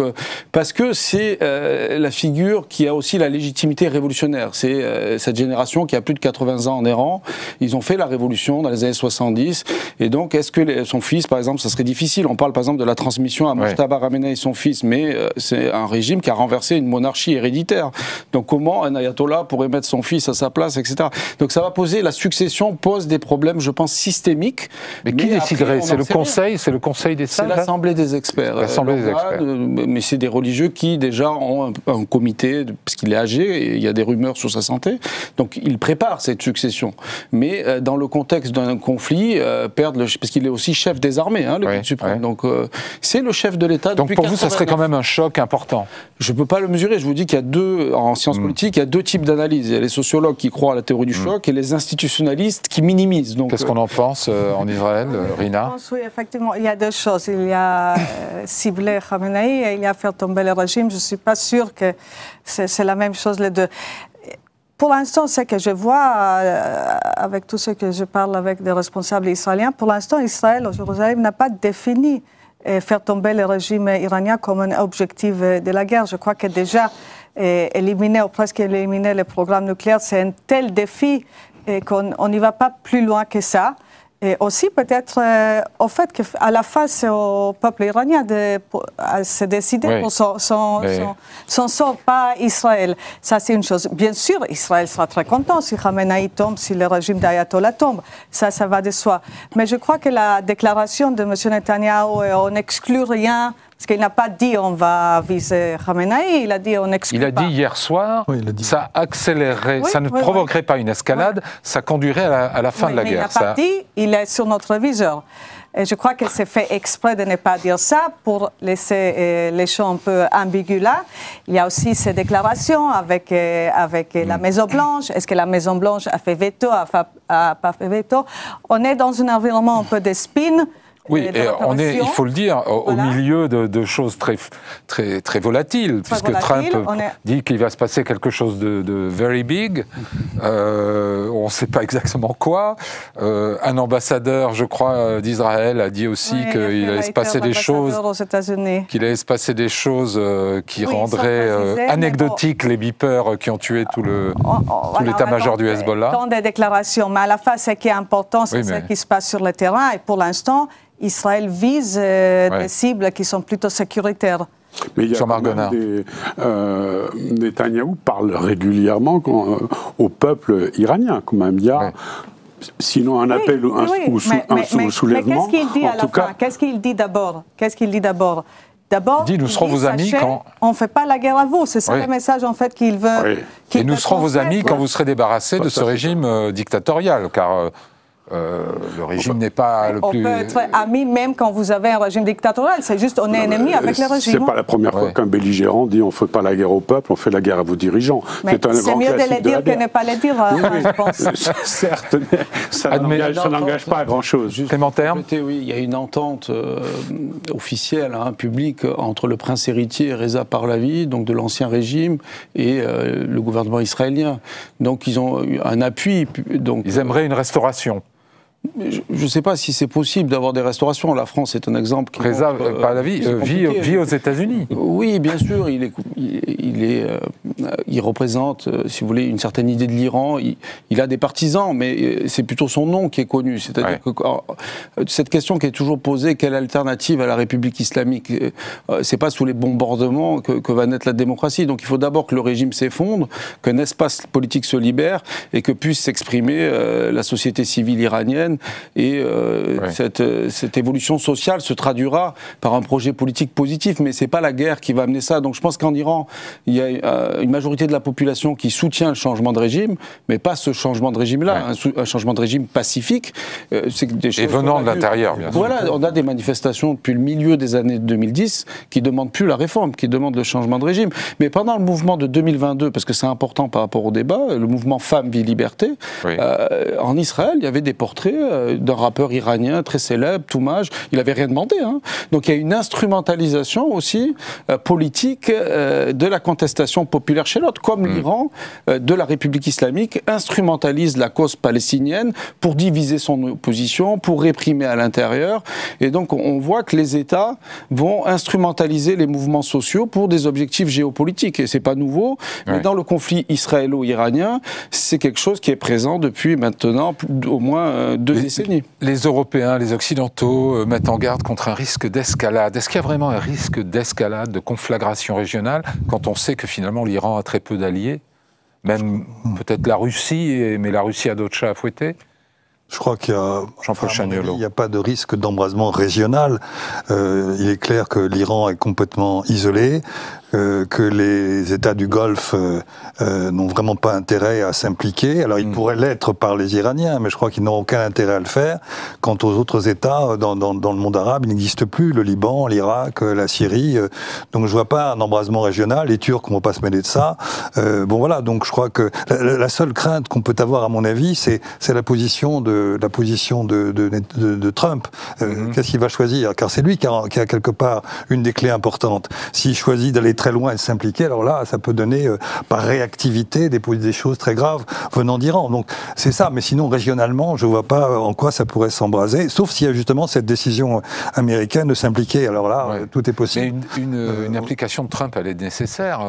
parce que c'est la figure qui a aussi la légitimité révolutionnaire. C'est cette génération qui a plus de 80 ans en Iran. Ils ont fait la révolution dans les années 70. Et donc, est-ce que son fils, par exemple, ça serait difficile? On parle par exemple de la transmission à Mojtaba Khamenei, son fils, mais c'est un régime qui a renversé une monarchie héréditaire. Donc, comment un ayatollah pourrait mettre son fils à sa place, etc. Donc, ça va poser, la succession pose des problèmes, je pense, systémiques. Mais qui déciderait? C'est le conseil, c'est le conseil des sages? C'est l'Assemblée des experts. L'Assemblée des experts. Mais c'est des religieux qui, déjà, ont un comité, parce qu'il est âgé, et il y a des rumeurs sur sa santé. Donc, il prépare cette succession. Mais dans le contexte d'un conflit, parce qu'il est aussi chef des armées, le guide suprême. Donc, c'est le chef de l'État. Donc, pour vous, ça serait quand même un choc important? Je ne peux pas le mesurer. Je vous dis qu'il y a en sciences politiques, il y a 2 types d'analyses. Il y a les sociologues qui croient à la théorie du choc et les institutionnalistes qui minimisent. Qu'est-ce qu'on en pense en Israël, Rina? Oui, effectivement, il y a 2 choses. Il y a ciblé Khamenei et il y a faire tomber le régime. Je ne suis pas sûre que c'est la même chose les deux. Pour l'instant, ce que je vois, avec tout ce que je parle avec des responsables israéliens, pour l'instant, Israël, Jérusalem, n'a pas défini faire tomber le régime iranien comme un objectif de la guerre. Je crois que déjà éliminer ou presque éliminer le programme nucléaire, c'est un tel défi qu'on n'y va pas plus loin que ça. Et aussi peut-être au fait qu'à la fin, c'est au peuple iranien de se décider pour son sort, pas Israël. Ça, c'est une chose. Bien sûr, Israël sera très content si Khamenei tombe, si le régime d'Ayatollah tombe. Ça va de soi. Mais je crois que la déclaration de M. Netanyahou, on n'exclut rien. Parce qu'il n'a pas dit on va viser Khamenei, il a dit on n'exclut pas. Il a dit hier soir, ça accélérerait, ça ne provoquerait pas une escalade, ça conduirait à la fin de la guerre. Il n'a pas dit, il est sur notre viseur. Et je crois que c'est fait exprès de ne pas dire ça pour laisser les choses un peu ambiguës là. Il y a aussi ces déclarations avec la Maison-Blanche. Est-ce que la Maison-Blanche a fait veto, a pas fait veto? On est dans un environnement un peu de spin. Oui, et on est, il faut le dire, au milieu de choses très volatiles, puisque Trump dit qu'il va se passer quelque chose de very big. On ne sait pas exactement quoi. Un ambassadeur, je crois, d'Israël a dit aussi qu'il allait se passer des choses, qui rendraient anecdotiques les beepers qui ont tué tout l'état-major du Hezbollah. Tant de déclarations, mais à la fin, ce qui est important, c'est ce qui se passe sur le terrain. Et pour l'instant, Israël vise des cibles qui sont plutôt sécuritaires. Mais il y a quand même Netanyahou parle régulièrement au peuple iranien, quand même. Il y a sinon un appel ou un soulèvement. Mais qu'est-ce qu'il dit à la fin? Qu'est-ce qu'il dit d'abord? D'abord, nous serons vos amis quand... On ne fait pas la guerre à vous. C'est ça le message en fait qu'il veut. Et nous serons vos amis quand vous serez débarrassés de ce régime dictatorial, car... le régime n'est pas le plus... On peut être amis même quand vous avez un régime dictatorial. C'est juste on est ennemis avec le régime. C'est pas la première fois qu'un belligérant dit on ne fait pas la guerre au peuple, on fait la guerre à vos dirigeants. C'est mieux de le dire que ne pas le dire, je pense. Certes, ça n'engage pas à grand-chose. Oui, il y a une entente officielle, publique, entre le prince héritier Reza Pahlavi, donc de l'ancien régime, et le gouvernement israélien. Donc ils ont un appui. Ils aimeraient une restauration. Je ne sais pas si c'est possible d'avoir des restaurations. La France est un exemple qui Reza Pahlavi vit aux États-Unis. Oui, bien sûr. Il représente, si vous voulez, une certaine idée de l'Iran. Il a des partisans, mais c'est plutôt son nom qui est connu. C'est-à-dire que cette question qui est toujours posée, quelle alternative à la République islamique? C'est pas sous les bombardements que va naître la démocratie. Donc il faut d'abord que le régime s'effondre, qu'un espace politique se libère et que puisse s'exprimer la société civile iranienne palestinienne, et cette évolution sociale se traduira par un projet politique positif, mais c'est pas la guerre qui va amener ça. Donc je pense qu'en Iran, il y a une majorité de la population qui soutient le changement de régime, mais pas ce changement de régime-là, un changement de régime pacifique. Et venant de l'intérieur, bien sûr. Voilà, on a des manifestations depuis le milieu des années 2010 qui demandent plus la réforme, qui demandent le changement de régime. Mais pendant le mouvement de 2022, parce que c'est important par rapport au débat, le mouvement Femmes, Vie, Liberté, en Israël, il y avait des portraits d'un rappeur iranien très célèbre, Toumaj. Il n'avait rien demandé. Hein. Donc il y a une instrumentalisation aussi politique de la contestation populaire chez l'autre, comme l'Iran de la République islamique instrumentalise la cause palestinienne pour diviser son opposition, pour réprimer à l'intérieur. Et donc on voit que les États vont instrumentaliser les mouvements sociaux pour des objectifs géopolitiques. Et c'est pas nouveau, mais dans le conflit israélo-iranien, c'est quelque chose qui est présent depuis maintenant au moins 2 décennies. Les Européens, les Occidentaux mettent en garde contre un risque d'escalade. Est-ce qu'il y a vraiment un risque d'escalade, de conflagration régionale, quand on sait que finalement l'Iran a très peu d'alliés, même peut-être la Russie, mais la Russie a d'autres chats à fouetter? Je crois qu'il y a, Jean-Paul Chagnollaud, il n'y a pas de risque d'embrasement régional. Il est clair que l'Iran est complètement isolé, que les États du Golfe n'ont vraiment pas intérêt à s'impliquer. Alors ils pourraient l'être par les Iraniens, mais je crois qu'ils n'ont aucun intérêt à le faire. Quant aux autres États dans le monde arabe, il n'existe plus. Le Liban, l'Irak, la Syrie. Donc je vois pas un embrasement régional. Les Turcs ne vont pas se mêler de ça. Bon voilà, donc je crois que la seule crainte qu'on peut avoir, à mon avis, c'est la position de Trump. Qu'est-ce qu'il va choisir? Car c'est lui qui a quelque part une des clés importantes. S'il choisit d'aller très loin et de s'impliquer, alors là, ça peut donner par réactivité des choses très graves venant d'Iran. Donc c'est ça, mais sinon régionalement, je ne vois pas en quoi ça pourrait s'embraser, sauf s'il y a justement cette décision américaine de s'impliquer. Alors là, tout est possible. Mais une implication de Trump, elle est nécessaire.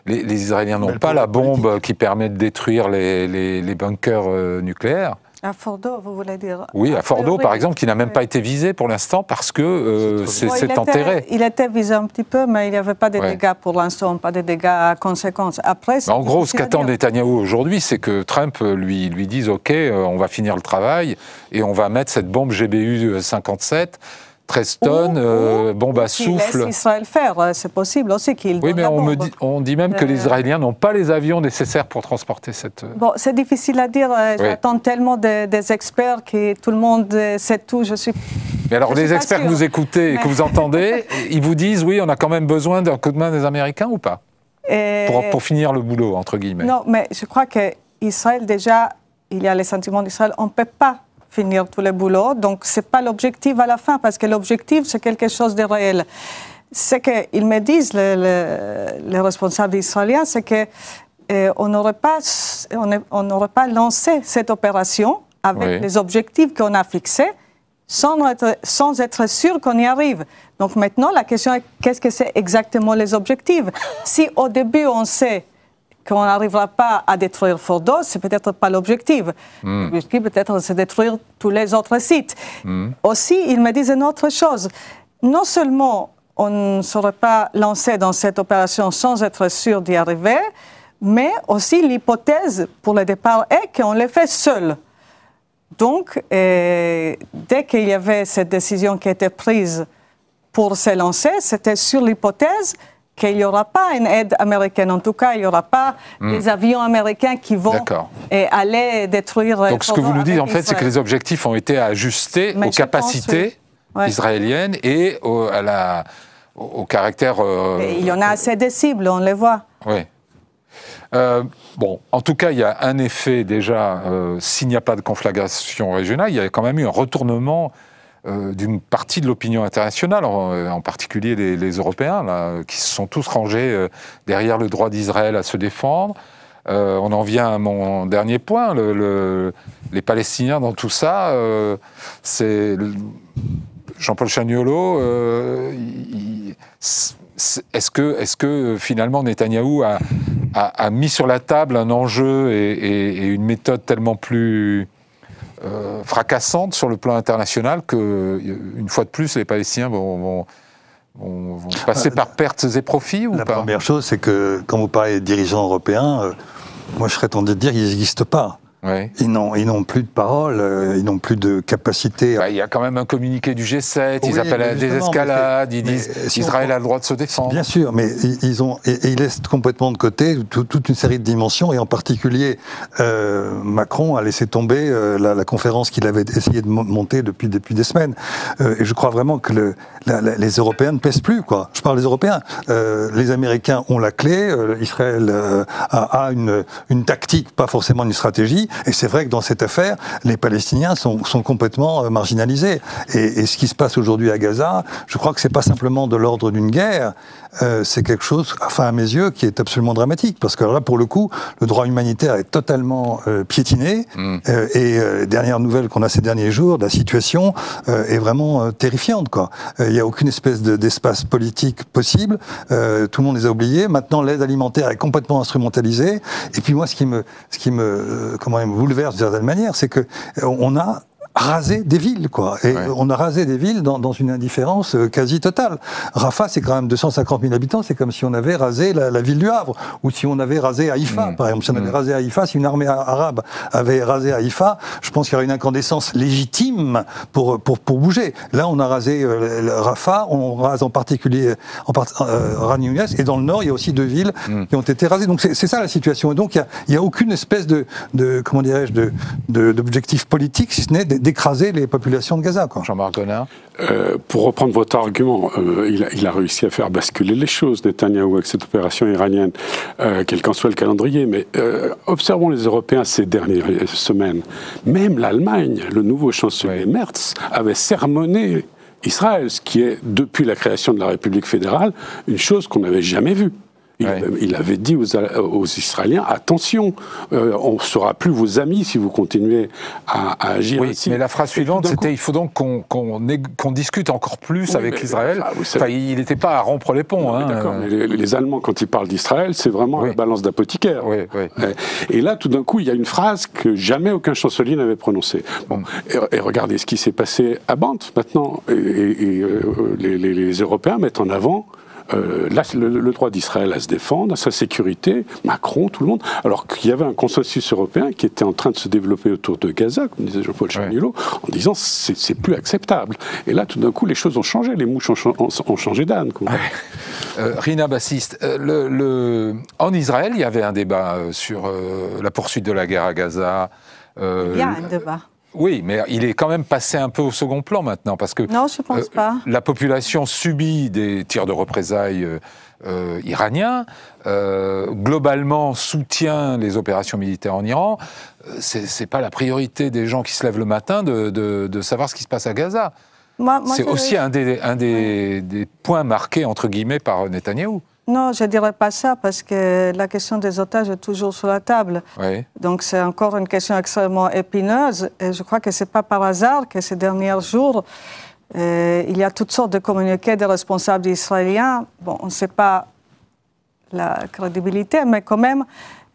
Les Israéliens n'ont pas la bombe qui permet de détruire les bunkers nucléaires. À Fordo, vous voulez dire? Oui, à Fordo, par exemple, qui n'a même pas été visé pour l'instant parce que c'est enterré. Il était visé un petit peu, mais il n'y avait pas de dégâts pour l'instant, pas de dégâts à conséquence. Après, en gros, ce qu'attend Netanyahou aujourd'hui, c'est que Trump lui dise « Ok, on va finir le travail et on va mettre cette bombe GBU 57 ». 13 tonnes, bombe à souffle. Il laisse Israël faire, c'est possible aussi qu'il donne la bombe. On dit même que les Israéliens n'ont pas les avions nécessaires pour transporter cette... Bon, c'est difficile à dire, j'attends tellement des experts que tout le monde sait tout, je suis... Mais alors, les experts que vous écoutez et que vous entendez, ils vous disent, oui, on a quand même besoin d'un coup de main des Américains ou pas? Pour finir le boulot, entre guillemets. Non, mais je crois qu'Israël, déjà, il y a les sentiments d'Israël, on ne peut pas finir tous les boulots. Donc, ce n'est pas l'objectif à la fin, parce que l'objectif, c'est quelque chose de réel. Ce qu'ils me disent, les responsables israéliens, c'est qu'on n'aurait pas lancé cette opération avec les objectifs qu'on a fixés, sans être sûr qu'on y arrive. Donc maintenant, la question est, qu'est-ce que c'est exactement les objectifs? Si au début, on sait qu'on n'arrivera pas à détruire Fordo, c'est peut-être pas l'objectif. L'objectif, peut-être, c'est détruire tous les autres sites. Aussi, ils me disent une autre chose. Non seulement on ne serait pas lancé dans cette opération sans être sûr d'y arriver, mais aussi l'hypothèse pour le départ est qu'on le fait seul. Donc, dès qu'il y avait cette décision qui était prise pour se lancer, c'était sur l'hypothèse qu'il n'y aura pas une aide américaine. En tout cas, il n'y aura pas des avions américains qui vont aller détruire... Donc ce que vous nous dites, en fait, c'est que les objectifs ont été ajustés aux capacités israéliennes et au caractère... il y en a assez de cibles, on les voit. Oui. Bon, en tout cas, il y a un effet déjà, s'il n'y a pas de conflagration régionale, il y a quand même eu un retournement d'une partie de l'opinion internationale, en particulier les Européens, là, qui se sont tous rangés derrière le droit d'Israël à se défendre. On en vient à mon dernier point, les Palestiniens dans tout ça, c'est Jean-Paul Chagnollaud. Est-ce que finalement Netanyahou a mis sur la table un enjeu et une méthode tellement plus fracassante sur le plan international que, une fois de plus, les Palestiniens vont passer par pertes et profits ou pas? La première chose, c'est que quand vous parlez des dirigeants européens, moi je serais tenté de dire qu'ils n'existent pas. Ouais. Ils n'ont plus de parole, ils n'ont plus de capacité. Il y a quand même un communiqué du G7, ils appellent à la désescalade, ils disent qu'Israël a le droit de se défendre. Bien sûr, mais ils laissent complètement de côté toute une série de dimensions, et en particulier, Macron a laissé tomber la conférence qu'il avait essayé de monter depuis des semaines. Et je crois vraiment que les Européens ne pèsent plus, quoi. Je parle des Européens. Les Américains ont la clé, Israël a une tactique, pas forcément une stratégie. Et c'est vrai que dans cette affaire, les Palestiniens sont complètement marginalisés. Et ce qui se passe aujourd'hui à Gaza, je crois que c'est pas simplement de l'ordre d'une guerre, c'est quelque chose, enfin à mes yeux, qui est absolument dramatique. Parce que là, pour le coup, le droit humanitaire est totalement piétiné. Et les dernières nouvelles qu'on a ces derniers jours, la situation est vraiment terrifiante, quoi. Il n'y a aucune espèce d'espace politique possible. Tout le monde les a oubliés. Maintenant, l'aide alimentaire est complètement instrumentalisée. Et puis moi, ce qui me bouleverse d'une certaine manière, c'est que on a rasé des villes, quoi. Et on a rasé des villes dans une indifférence quasi totale. Rafah, c'est quand même 250 000 habitants, c'est comme si on avait rasé la ville du Havre, ou si on avait rasé Haïfa, par exemple. Si on avait rasé Haïfa, si une armée arabe avait rasé Haïfa, je pense qu'il y aurait une incandescence légitime pour bouger. Là, on a rasé Rafah, on rase en particulier Khan Younes, et dans le nord, il y a aussi 2 villes qui ont été rasées. Donc c'est ça la situation. Et donc il n'y a aucune espèce comment dirais-je, d'objectif politique, si ce n'est d'écraser les populations de Gaza, quoi. Jean-Marc Gonard. Pour reprendre votre argument, il a réussi à faire basculer les choses, Netanyahou, avec cette opération iranienne, quel qu'en soit le calendrier. Mais observons les Européens ces dernières semaines. Même l'Allemagne, le nouveau chancelier Merz, avait sermonné Israël, ce qui est, depuis la création de la République fédérale, une chose qu'on n'avait jamais vue. Il avait dit aux Israéliens, attention, on ne sera plus vos amis si vous continuez à agir ainsi. Mais la phrase suivante, c'était il faut donc qu'on discute encore plus avec Israël. Il n'était pas à rompre les ponts. D'accord, mais les Allemands, quand ils parlent d'Israël, c'est vraiment la balance d'apothicaire. Et là, tout d'un coup, il y a une phrase que jamais aucun chancelier n'avait prononcée. Bon, et regardez ce qui s'est passé à Banff maintenant. Les Européens mettent en avant le droit d'Israël à se défendre, à sa sécurité, Macron, tout le monde, alors qu'il y avait un consensus européen qui était en train de se développer autour de Gaza, comme disait Jean-Paul Chagnulot, en disant c'est plus acceptable. Et là, tout d'un coup, les choses ont changé, les mouches ont changé d'âne. Rina Bassiste, en Israël, il y avait un débat sur la poursuite de la guerre à Gaza. Il y a un débat. Oui, mais il est quand même passé un peu au second plan maintenant, parce que non, je pense pas. La population subit des tirs de représailles iraniens, globalement soutient les opérations militaires en Iran. C'est pas la priorité des gens qui se lèvent le matin de savoir ce qui se passe à Gaza. C'est aussi un des points marqués, entre guillemets, par Netanyahou. Non, je ne dirais pas ça, parce que la question des otages est toujours sur la table. Donc c'est encore une question extrêmement épineuse. Et je crois que ce n'est pas par hasard que ces derniers jours, il y a toutes sortes de communiqués des responsables israéliens. Bon, on ne sait pas la crédibilité, mais quand même,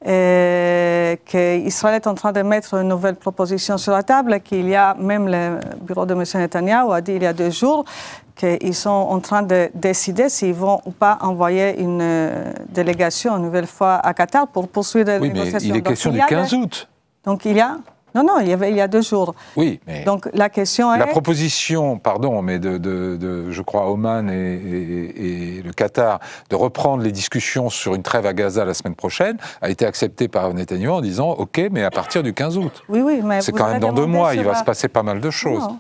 qu'Israël est en train de mettre une nouvelle proposition sur la table, qu'il y a même le bureau de M. Netanyahou a dit il y a 2 jours qu'ils sont en train de décider s'ils vont ou pas envoyer une délégation une nouvelle fois à Qatar pour poursuivre les négociations. Mais il est question du 15 août. Donc il y a... Non, il y a 2 jours. Oui, mais... Donc la question est... La proposition, mais je crois, Oman et le Qatar, de reprendre les discussions sur une trêve à Gaza la semaine prochaine, a été acceptée par Netanyahou en disant « Ok, mais à partir du 15 août. » Oui, mais... C'est quand même dans 2 mois, il va se passer pas mal de choses. Non,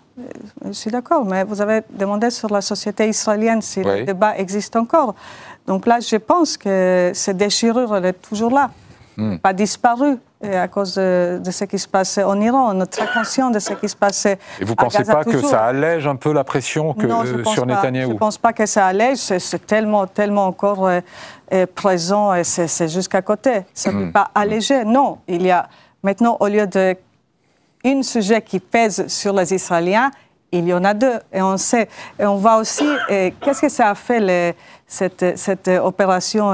je suis d'accord, mais vous avez demandé sur la société israélienne si le débat existe encore. Donc là, je pense que cette déchirure, elle est toujours là, pas disparue. À cause de ce qui se passait en Iran, on est très conscient de ce qui se passait. Et vous ne pensez pas que ça allège un peu la pression sur Netanyahou? Je ne pense pas que ça allège, c'est tellement encore présent et c'est jusqu'à côté. Ça ne peut pas alléger, non. Il y a maintenant, au lieu d'un sujet qui pèse sur les Israéliens, il y en a 2. Et on sait, et on voit aussi, qu'est-ce que ça a fait cette opération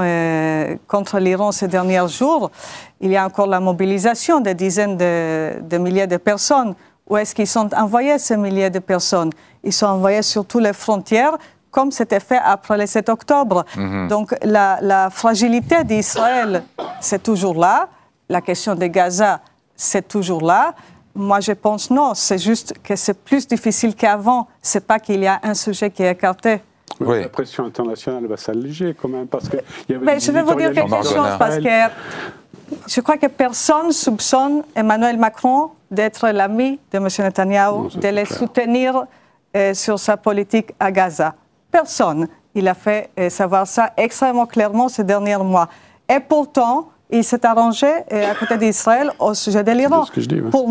contre l'Iran ces derniers jours. Il y a encore la mobilisation des dizaines de milliers de personnes. Où est-ce qu'ils sont envoyés, ces milliers de personnes? Ils sont envoyés sur toutes les frontières, comme c'était fait après le 7 octobre. Donc la fragilité d'Israël, c'est toujours là. La question de Gaza, c'est toujours là. Moi, je pense non, c'est juste que c'est plus difficile qu'avant. C'est pas qu'il y a un sujet qui est écarté. Oui. La pression internationale va s'alléger quand même, parce que il y avait je vais vous dire quelque chose, parce que je crois que personne ne soupçonne Emmanuel Macron d'être l'ami de M. Netanyahou, de les soutenir sur sa politique à Gaza. Personne. Il a fait savoir ça extrêmement clairement ces derniers mois. Et pourtant, il s'est arrangé à côté d'Israël au sujet de l'Iran. Pour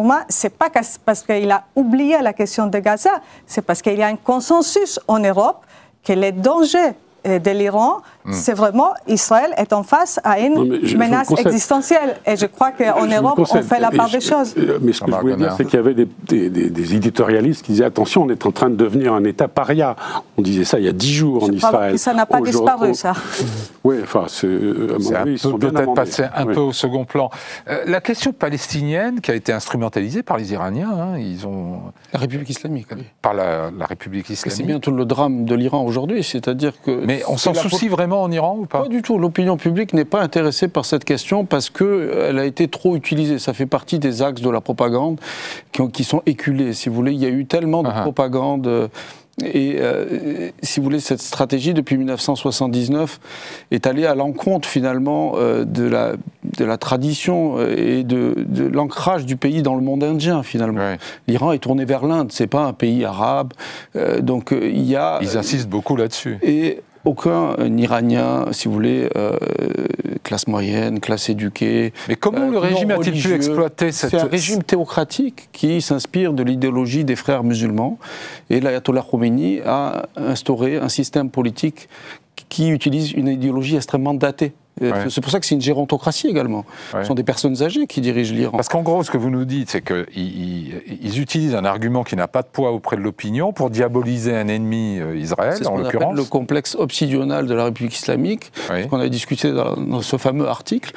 moi, c'est pas parce qu'il a oublié la question de Gaza, c'est parce qu'il y a un consensus en Europe que les dangers de l'Iran, c'est vraiment Israël est en face à une menace existentielle. Et je crois qu'en Europe, on fait la part des choses. Mais ce que je voulais dire, c'est qu'il y avait des éditorialistes qui disaient attention, on est en train de devenir un État paria. On disait ça il y a 10 jours en Israël. Que ça n'a pas disparu, ça. Oui, enfin, c'est peut-être passé un peu au second plan. La question palestinienne qui a été instrumentalisée par les Iraniens, hein, ils ont... La République islamique. Par la République islamique. C'est bien tout le drame de l'Iran aujourd'hui, c'est-à-dire que... Mais on s'en soucie vraiment en Iran ou pas ? Pas du tout. L'opinion publique n'est pas intéressée par cette question parce qu'elle a été trop utilisée. Ça fait partie des axes de la propagande qui sont éculés, si vous voulez. Il y a eu tellement de propagande... Et si vous voulez, cette stratégie, depuis 1979, est allée à l'encontre, finalement, de la tradition et de l'ancrage du pays dans le monde indien, finalement. Ouais. L'Iran est tourné vers l'Inde, c'est pas un pays arabe. Donc, il y a... Ils insistent beaucoup là-dessus. Et aucun Iranien, si vous voulez, classe moyenne, classe éduquée... Mais comment le régime a-t-il pu exploiter cette... C'est un régime théocratique qui s'inspire de l'idéologie des frères musulmans. Et l'ayatollah Khomeini a instauré un système politique qui utilise une idéologie extrêmement datée. Ouais. C'est pour ça que c'est une gérontocratie également. Ouais. Ce sont des personnes âgées qui dirigent l'Iran. Parce qu'en gros, ce que vous nous dites, c'est qu'ils utilisent un argument qui n'a pas de poids auprès de l'opinion pour diaboliser un ennemi, Israël, en l'occurrence. C'est le complexe obsidional de la République islamique, ce qu'on a discuté dans ce fameux article.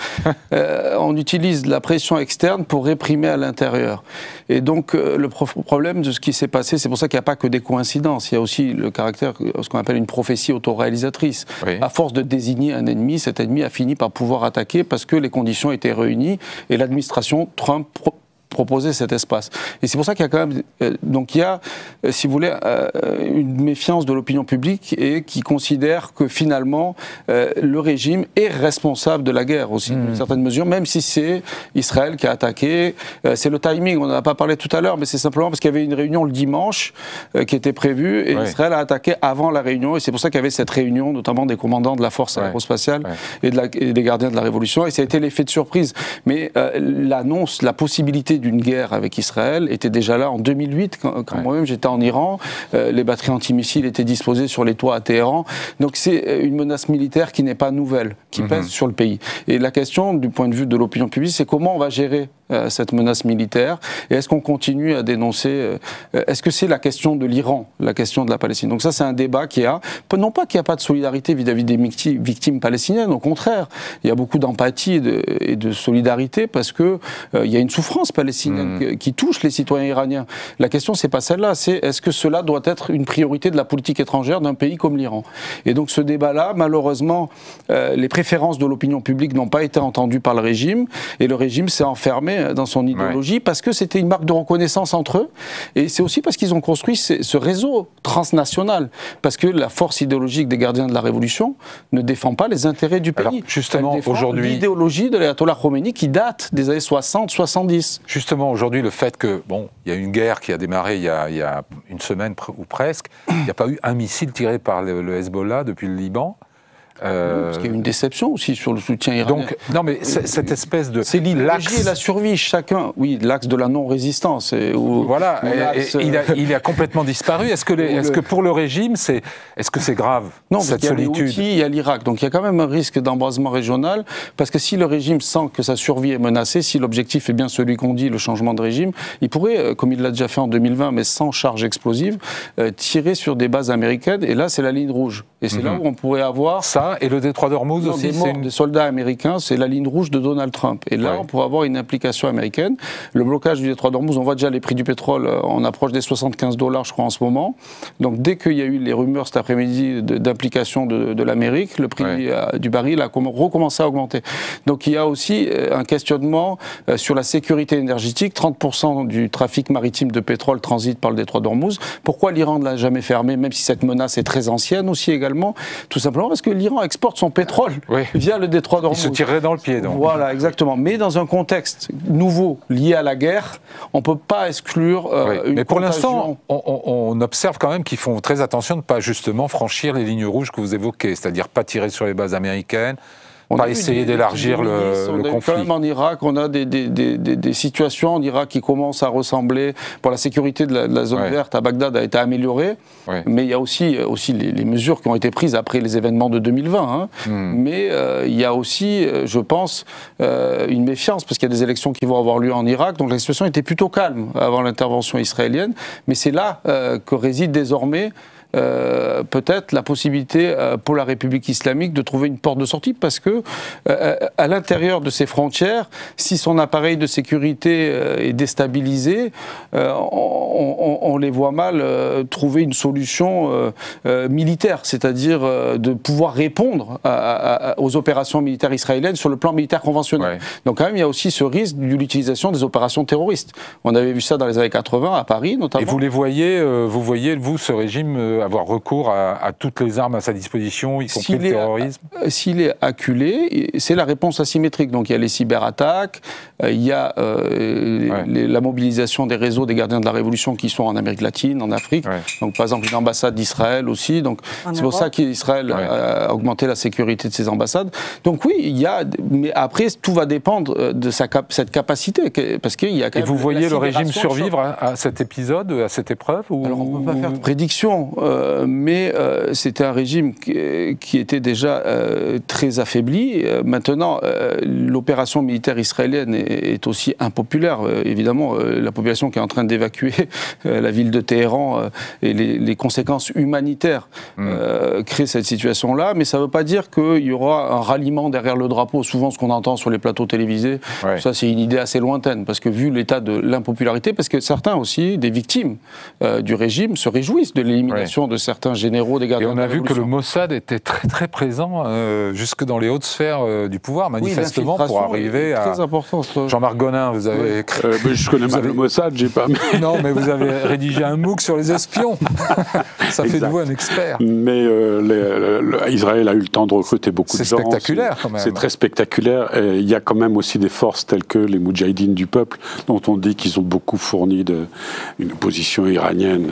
On utilise la pression externe pour réprimer à l'intérieur. Et donc, le problème de ce qui s'est passé, c'est pour ça qu'il n'y a pas que des coïncidences. Il y a aussi le caractère, ce qu'on appelle une prophétie autoréalisatrice. Oui. À force de désigner un ennemi, cet ennemi a fini par pouvoir attaquer parce que les conditions étaient réunies et l'administration Trump proposer cet espace. Et c'est pour ça qu'il y a quand même... donc il y a, si vous voulez, une méfiance de l'opinion publique et qui considère que finalement, le régime est responsable de la guerre aussi, d'une certaine mesure, même si c'est Israël qui a attaqué. C'est le timing, on n'en a pas parlé tout à l'heure, mais c'est simplement parce qu'il y avait une réunion le dimanche qui était prévue et Israël a attaqué avant la réunion. Et c'est pour ça qu'il y avait cette réunion, notamment des commandants de la force aérospatiale et des gardiens de la Révolution. Et ça a été l'effet de surprise. Mais l'annonce, la possibilité d'une guerre avec Israël était déjà là en 2008, quand moi-même j'étais en Iran. Les batteries antimissiles étaient disposées sur les toits à Téhéran. Donc c'est une menace militaire qui n'est pas nouvelle, qui pèse sur le pays. Et la question, du point de vue de l'opinion publique, c'est comment on va gérer cette menace militaire et est-ce qu'on continue à dénoncer est-ce que c'est la question de l'Iran, la question de la Palestine. Donc ça c'est un débat qui a, non pas qu'il n'y a pas de solidarité vis-à-vis des victimes palestiniennes, au contraire, il y a beaucoup d'empathie et de solidarité parce que il y a une souffrance palestinienne qui touche les citoyens iraniens. La question c'est pas celle-là, c'est est-ce que cela doit être une priorité de la politique étrangère d'un pays comme l'Iran. Et donc ce débat-là, malheureusement, les préférences de l'opinion publique n'ont pas été entendues par le régime et le régime s'est enfermé dans son idéologie parce que c'était une marque de reconnaissance entre eux et c'est aussi parce qu'ils ont construit ce réseau transnational parce que la force idéologique des gardiens de la Révolution ne défend pas les intérêts du pays. Alors, justement, aujourd'hui, l'idéologie de l'ayatollah Khomeini qui date des années 60-70. Justement, aujourd'hui, le fait que, bon, il y a une guerre qui a démarré il y a une semaine ou presque, il n'y a pas eu un missile tiré par le Hezbollah depuis le Liban. Parce qu'il y a une déception aussi sur le soutien iranien. Donc, non, mais cette espèce de... C'est l'idéologie et la survie, chacun. Oui, l'axe de la non-résistance. Voilà, il a complètement disparu. Est-ce que pour le régime, est-ce que c'est grave, cette solitude ? Il y a l'Irak, donc il y a quand même un risque d'embrasement régional, parce que si le régime sent que sa survie est menacée, si l'objectif est bien celui qu'on dit, le changement de régime, il pourrait, comme il l'a déjà fait en 2020, mais sans charge explosive, tirer sur des bases américaines, et là, c'est la ligne rouge. Et c'est là où on pourrait avoir... ça. Et le détroit d'Ormuz aussi, c'est des soldats américains, c'est la ligne rouge de Donald Trump. Et là, on pourrait avoir une implication américaine. Le blocage du détroit d'Ormuz, on voit déjà les prix du pétrole, on approche des $75, je crois, en ce moment. Donc dès qu'il y a eu les rumeurs cet après-midi d'implication de l'Amérique, le prix du baril a recommencé à augmenter. Donc il y a aussi un questionnement sur la sécurité énergétique. 30% du trafic maritime de pétrole transite par le détroit d'Ormuz. Pourquoi l'Iran ne l'a jamais fermé, même si cette menace est très ancienne aussi également? Tout simplement parce que l'Iran exporte son pétrole via le détroit d'Ormuz. Il se tirerait dans le pied, donc. Voilà, exactement. Mais dans un contexte nouveau lié à la guerre, on ne peut pas exclure une Mais pour contagion. l'instant, on observe quand même qu'ils font très attention de ne pas justement franchir les lignes rouges que vous évoquez, c'est-à-dire pas tirer sur les bases américaines, pas essayer d'élargir le conflit. Quand même en Irak, on a des situations en Irak qui commencent à ressembler. Pour la sécurité de la zone verte à Bagdad a été améliorée, mais il y a aussi les mesures qui ont été prises après les événements de 2020. Mais il y a aussi, je pense, une méfiance parce qu'il y a des élections qui vont avoir lieu en Irak. Donc la situation était plutôt calme avant l'intervention israélienne. Mais c'est là que réside désormais peut-être la possibilité pour la République islamique de trouver une porte de sortie parce que à l'intérieur de ses frontières, si son appareil de sécurité est déstabilisé, on les voit mal trouver une solution militaire, c'est-à-dire de pouvoir répondre aux opérations militaires israéliennes sur le plan militaire conventionnel. Donc quand même, il y a aussi ce risque de l'utilisation des opérations terroristes. On avait vu ça dans les années 80 à Paris notamment. Et vous les voyez, vous, ce régime avoir recours à toutes les armes à sa disposition, y compris le terrorisme? S'il est acculé, c'est la réponse asymétrique. Donc il y a les cyberattaques, il y a la mobilisation des réseaux des gardiens de la Révolution qui sont en Amérique latine, en Afrique. Donc par exemple une ambassade d'Israël aussi. Donc c'est pour ça qu'Israël a augmenté la sécurité de ses ambassades. Donc oui, il y a, mais après tout va dépendre de cette capacité, parce qu'il y a quand même. Et vous voyez le régime survivre à cet épisode, à cette épreuve ou... Alors on ne peut pas faire de prédiction. Mais c'était un régime qui était déjà très affaibli. Maintenant, l'opération militaire israélienne est aussi impopulaire. Évidemment, la population qui est en train d'évacuer la ville de Téhéran et les conséquences humanitaires créent cette situation-là. Mais ça ne veut pas dire qu'il y aura un ralliement derrière le drapeau. Souvent, ce qu'on entend sur les plateaux télévisés, ça c'est une idée assez lointaine. Parce que vu l'état de l'impopularité, parce que certains aussi, des victimes du régime, se réjouissent de l'élimination de certains généraux des gardiens de la Révolution. Et on a vu que le Mossad était très très présent jusque dans les hautes sphères du pouvoir, manifestement, pour arriver à... Très important. Jean-Marc Gonin, vous avez... je connais mal le Mossad, j'ai pas... Non, mais vous avez rédigé un MOOC sur les espions. Ça fait de vous un expert. Mais Israël a eu le temps de recruter beaucoup de gens. C'est spectaculaire quand même. C'est très spectaculaire. Il y a quand même aussi des forces telles que les Moudjahidines du peuple, dont on dit qu'ils ont beaucoup fourni une opposition iranienne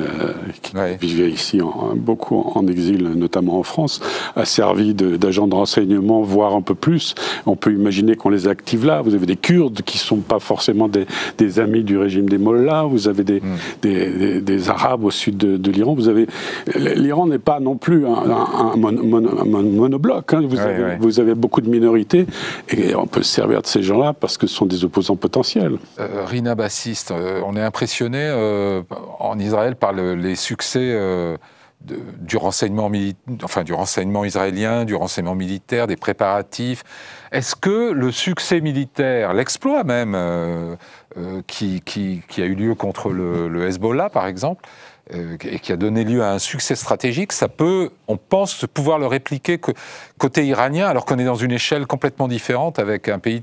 qui vivait ici beaucoup en exil, notamment en France, a servi d'agent de renseignement, voire un peu plus. On peut imaginer qu'on les active là. Vous avez des Kurdes qui ne sont pas forcément des amis du régime des Mollahs. Vous avez des Arabes au sud de l'Iran. L'Iran n'est pas non plus un monobloc. Hein. Vous avez beaucoup de minorités et on peut se servir de ces gens-là parce que ce sont des opposants potentiels. Rina Bassiste, on est impressionné en Israël par les succès du renseignement israélien, du renseignement militaire, des préparatifs. Est-ce que le succès militaire, l'exploit même, qui a eu lieu contre le Hezbollah, par exemple, et qui a donné lieu à un succès stratégique, on pense pouvoir le répliquer côté iranien, alors qu'on est dans une échelle complètement différente, avec un pays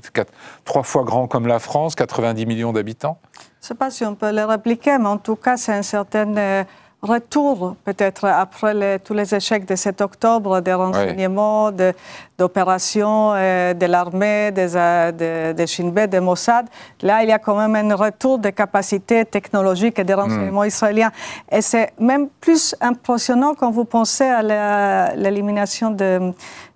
3 fois grand comme la France, 90 millions d'habitants? Je ne sais pas si on peut le répliquer, mais en tout cas, c'est un certain retour, peut-être, après tous les échecs de 7 octobre, des renseignements, d'opérations de l'armée, des Shin Bet, des Mossad. Là, il y a quand même un retour des capacités technologiques et des renseignements israéliens. Et c'est même plus impressionnant quand vous pensez à l'élimination de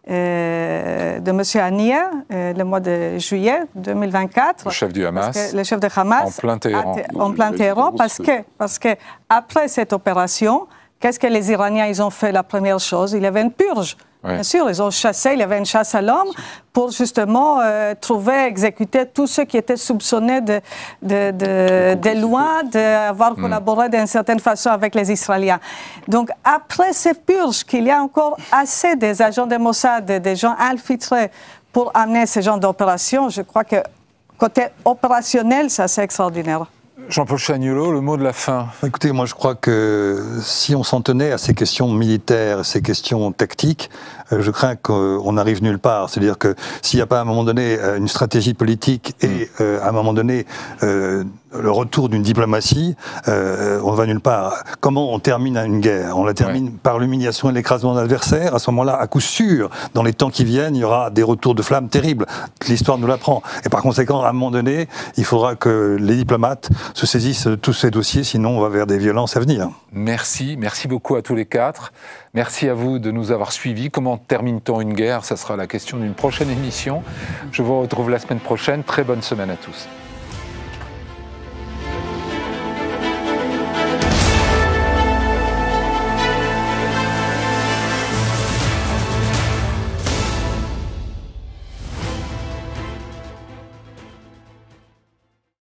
M. Haniyeh, le mois de juillet 2024. Le chef du Hamas. Le chef de Hamas. En plein Téhéran. En plein Téhéran, parce que après cette opération, qu'est-ce que les Iraniens ils ont fait? La première chose, il y avait une purge. Ouais. Bien sûr, ils ont chassé, il y avait une chasse à l'homme pour justement trouver, exécuter tous ceux qui étaient soupçonnés de loin, d'avoir collaboré d'une certaine façon avec les Israéliens. Donc, après ces purges, qu'il y a encore assez des agents de Mossad, des gens infiltrés pour amener ce genre d'opération, je crois que côté opérationnel, c'est assez extraordinaire. Jean-Paul Chagnolot, le mot de la fin. Écoutez, moi je crois que si on s'en tenait à ces questions militaires, ces questions tactiques, je crains qu'on n'arrive nulle part. C'est-à-dire que s'il n'y a pas à un moment donné une stratégie politique et à un moment donné le retour d'une diplomatie, on ne va nulle part. Comment on termine une guerre? On la termine par l'humiliation et l'écrasement de l'adversaire. À ce moment-là, à coup sûr, dans les temps qui viennent, il y aura des retours de flammes terribles. L'histoire nous l'apprend. Et par conséquent, à un moment donné, il faudra que les diplomates se saisissent de tous ces dossiers, sinon on va vers des violences à venir. Merci beaucoup à tous les quatre. Merci à vous de nous avoir suivis. Comment termine-t-on une guerre? Ça sera la question d'une prochaine émission. Je vous retrouve la semaine prochaine. Très bonne semaine à tous.